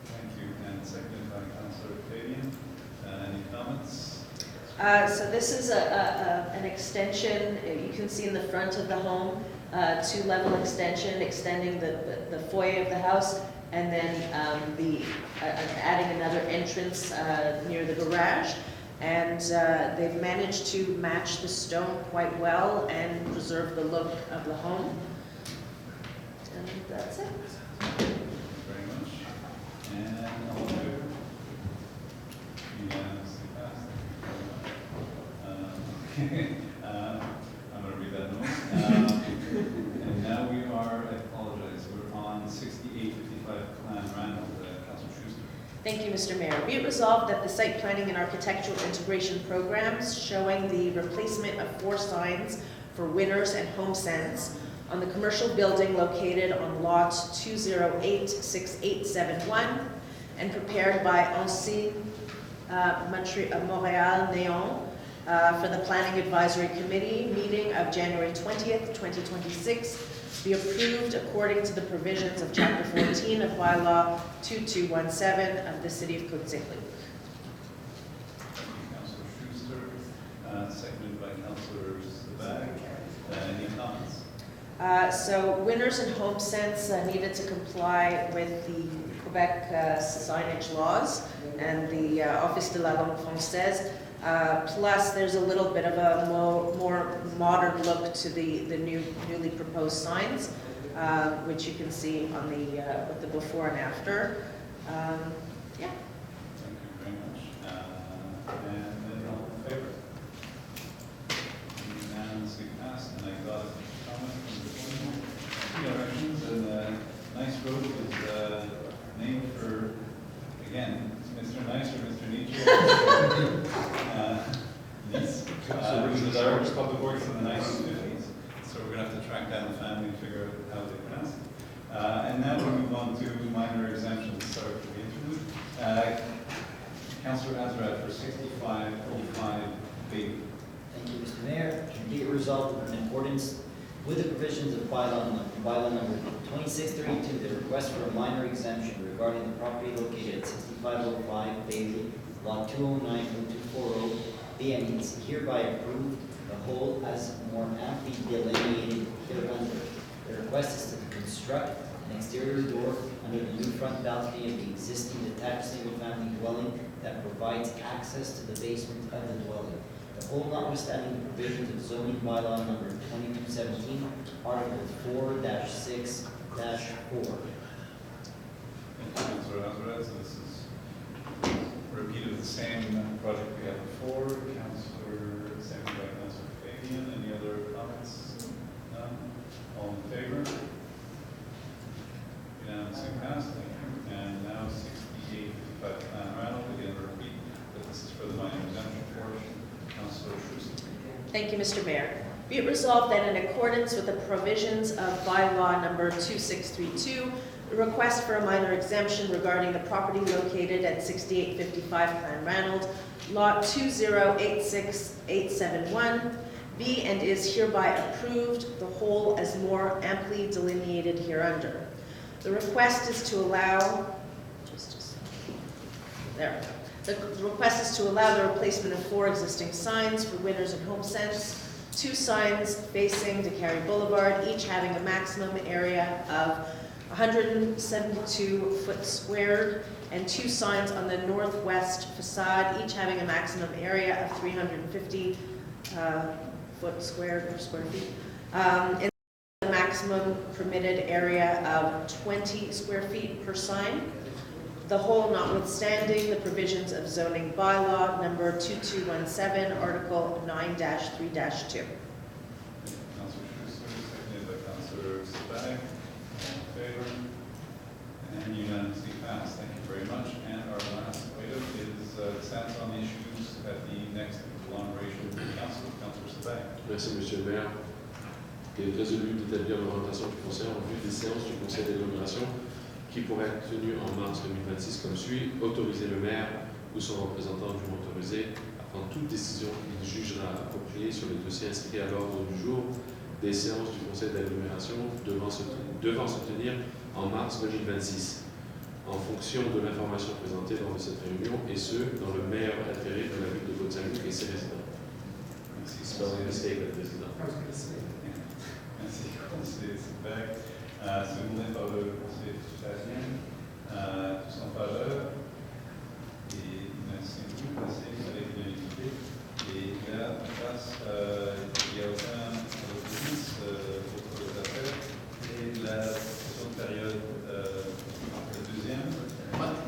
Speaker 1: Thank you, and seconded by Councilor Fabian. Any comments?
Speaker 15: So this is an extension, you can see in the front of the home, two-level extension, extending the foyer of the house, and then adding another entrance near the garage. And they've managed to match the stone quite well and preserve the look of the home. And that's it.
Speaker 1: Thank you very much. And all in favor? Unanimously passed. Thank you very much. I'm going to read that note. And now we are, I apologize, we're on 6855 Clan Randall, Councilor Schuster.
Speaker 15: Thank you, Mr. Mayor. Be it resolved that the site planning and architectural integration programs showing the replacement of 4 signs for Winners and HomeSense on the commercial building located on lot 2086871 and prepared by Ancien Montréal Néon for the Planning Advisory Committee meeting of January 20th, 2026, be approved according to the provisions of Chapter 14 of Bylaw 2217 of the City of Côte Saint-Luc.
Speaker 1: Thank you, Councilor Schuster. Seconded by Councilor Sabag. Any comments?
Speaker 15: So Winners and HomeSense needed to comply with the Quebec signage laws and the Office de la Langue Française. Plus, there's a little bit of a more modern look to the newly proposed signs, which you can see on with the before and after. Yeah.
Speaker 1: Thank you very much. And then all in favor? Unanimously passed, and I got a comment from the directions, and Nice Road is named for, again, Mr. Nice or Mr. Nietzsche. Nice. Who's the Director of Public Works in the 1950s. So we're going to have to track down the family and figure out how they pronounce it. And now we move on to minor exemptions. Sorry for the interlude. Councilor Azrad for 6505 B.
Speaker 18: Thank you, Mr. Mayor. Be it resolved that in accordance with the provisions of bylaw number 2632, the request for a minor exemption regarding the property located at 6505 Bailey, lot 209-0240, be and is hereby approved, the whole as more amply delineated hereunder. The request is to construct an exterior door under the new front balcony of the existing detached single-family dwelling that provides access to the basement of the dwelling. The whole notwithstanding the provisions of zoning bylaw number 2217, article 4-6-4.
Speaker 1: Thank you, Councilor Azrad. So this is a repeat of the same project we had before. Councilor, seconded by Councilor Fabian. Any other comments? None? All in favor? Unanimously passed. Thank you. And now 6855 Clan Randall. Again, repeat, but this is for the minor exemption portion. Councilor Schuster.
Speaker 15: Thank you, Mr. Mayor. Be it resolved that in accordance with the provisions of bylaw number 2632, the request for a minor exemption regarding the property located at 6855 Clan Ranald, lot 2086871, be and is hereby approved, the whole as more amply delineated hereunder. The request is to allow, there we go. The request is to allow the replacement of 4 existing signs for Winners and HomeSense, 2 signs facing DeCarry Boulevard, each having a maximum area of 172 foot squared, and 2 signs on the northwest facade, each having a maximum area of 350 foot squared or square feet. In the maximum permitted area of 20 square feet per sign. The whole notwithstanding the provisions of zoning bylaw number 2217, article 9-3-2.
Speaker 1: Councillor Schuster, seconded by Councillor Sabat. All in favor? And unanimously passed. Thank you very much. And our last item is stance on the issues at the next conglomeration council. Councillor Sabat.
Speaker 9: Merci, Monsieur le maire. Il est résolu d'établir l'orientation du conseil en vue des séances du conseil d'agglomération qui pourrait être tenue en mars 2026 comme suit. Autoriser le maire ou son représentant dûment autorisé à prendre toute décision qu'il jugera appropriée sur les dossiers inscrits à l'ordre du jour des séances du conseil d'agglomération devant se tenir en mars 2026, en fonction de l'information présentée lors de cette réunion, et ce, dans le meilleur intérêt de la ville de Côte Saint-Luc et ses résidents. Merci, spelling mistake, le président.
Speaker 1: Merci, conseiller Sabat. Secondé par le conseiller Chazien. Tous en faveur. Et merci beaucoup, c'est avec l'unanimité. Et là, on passe, il n'y a aucun opposition pour les affaires. Et la session de période, la deuxième.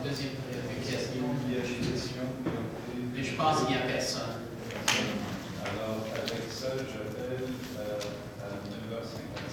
Speaker 5: Deuxième période de questions.
Speaker 1: Il y a des questions.
Speaker 5: Mais je pense qu'il n'y a personne.
Speaker 1: Alors, avec ça, j'appelle à 9h50.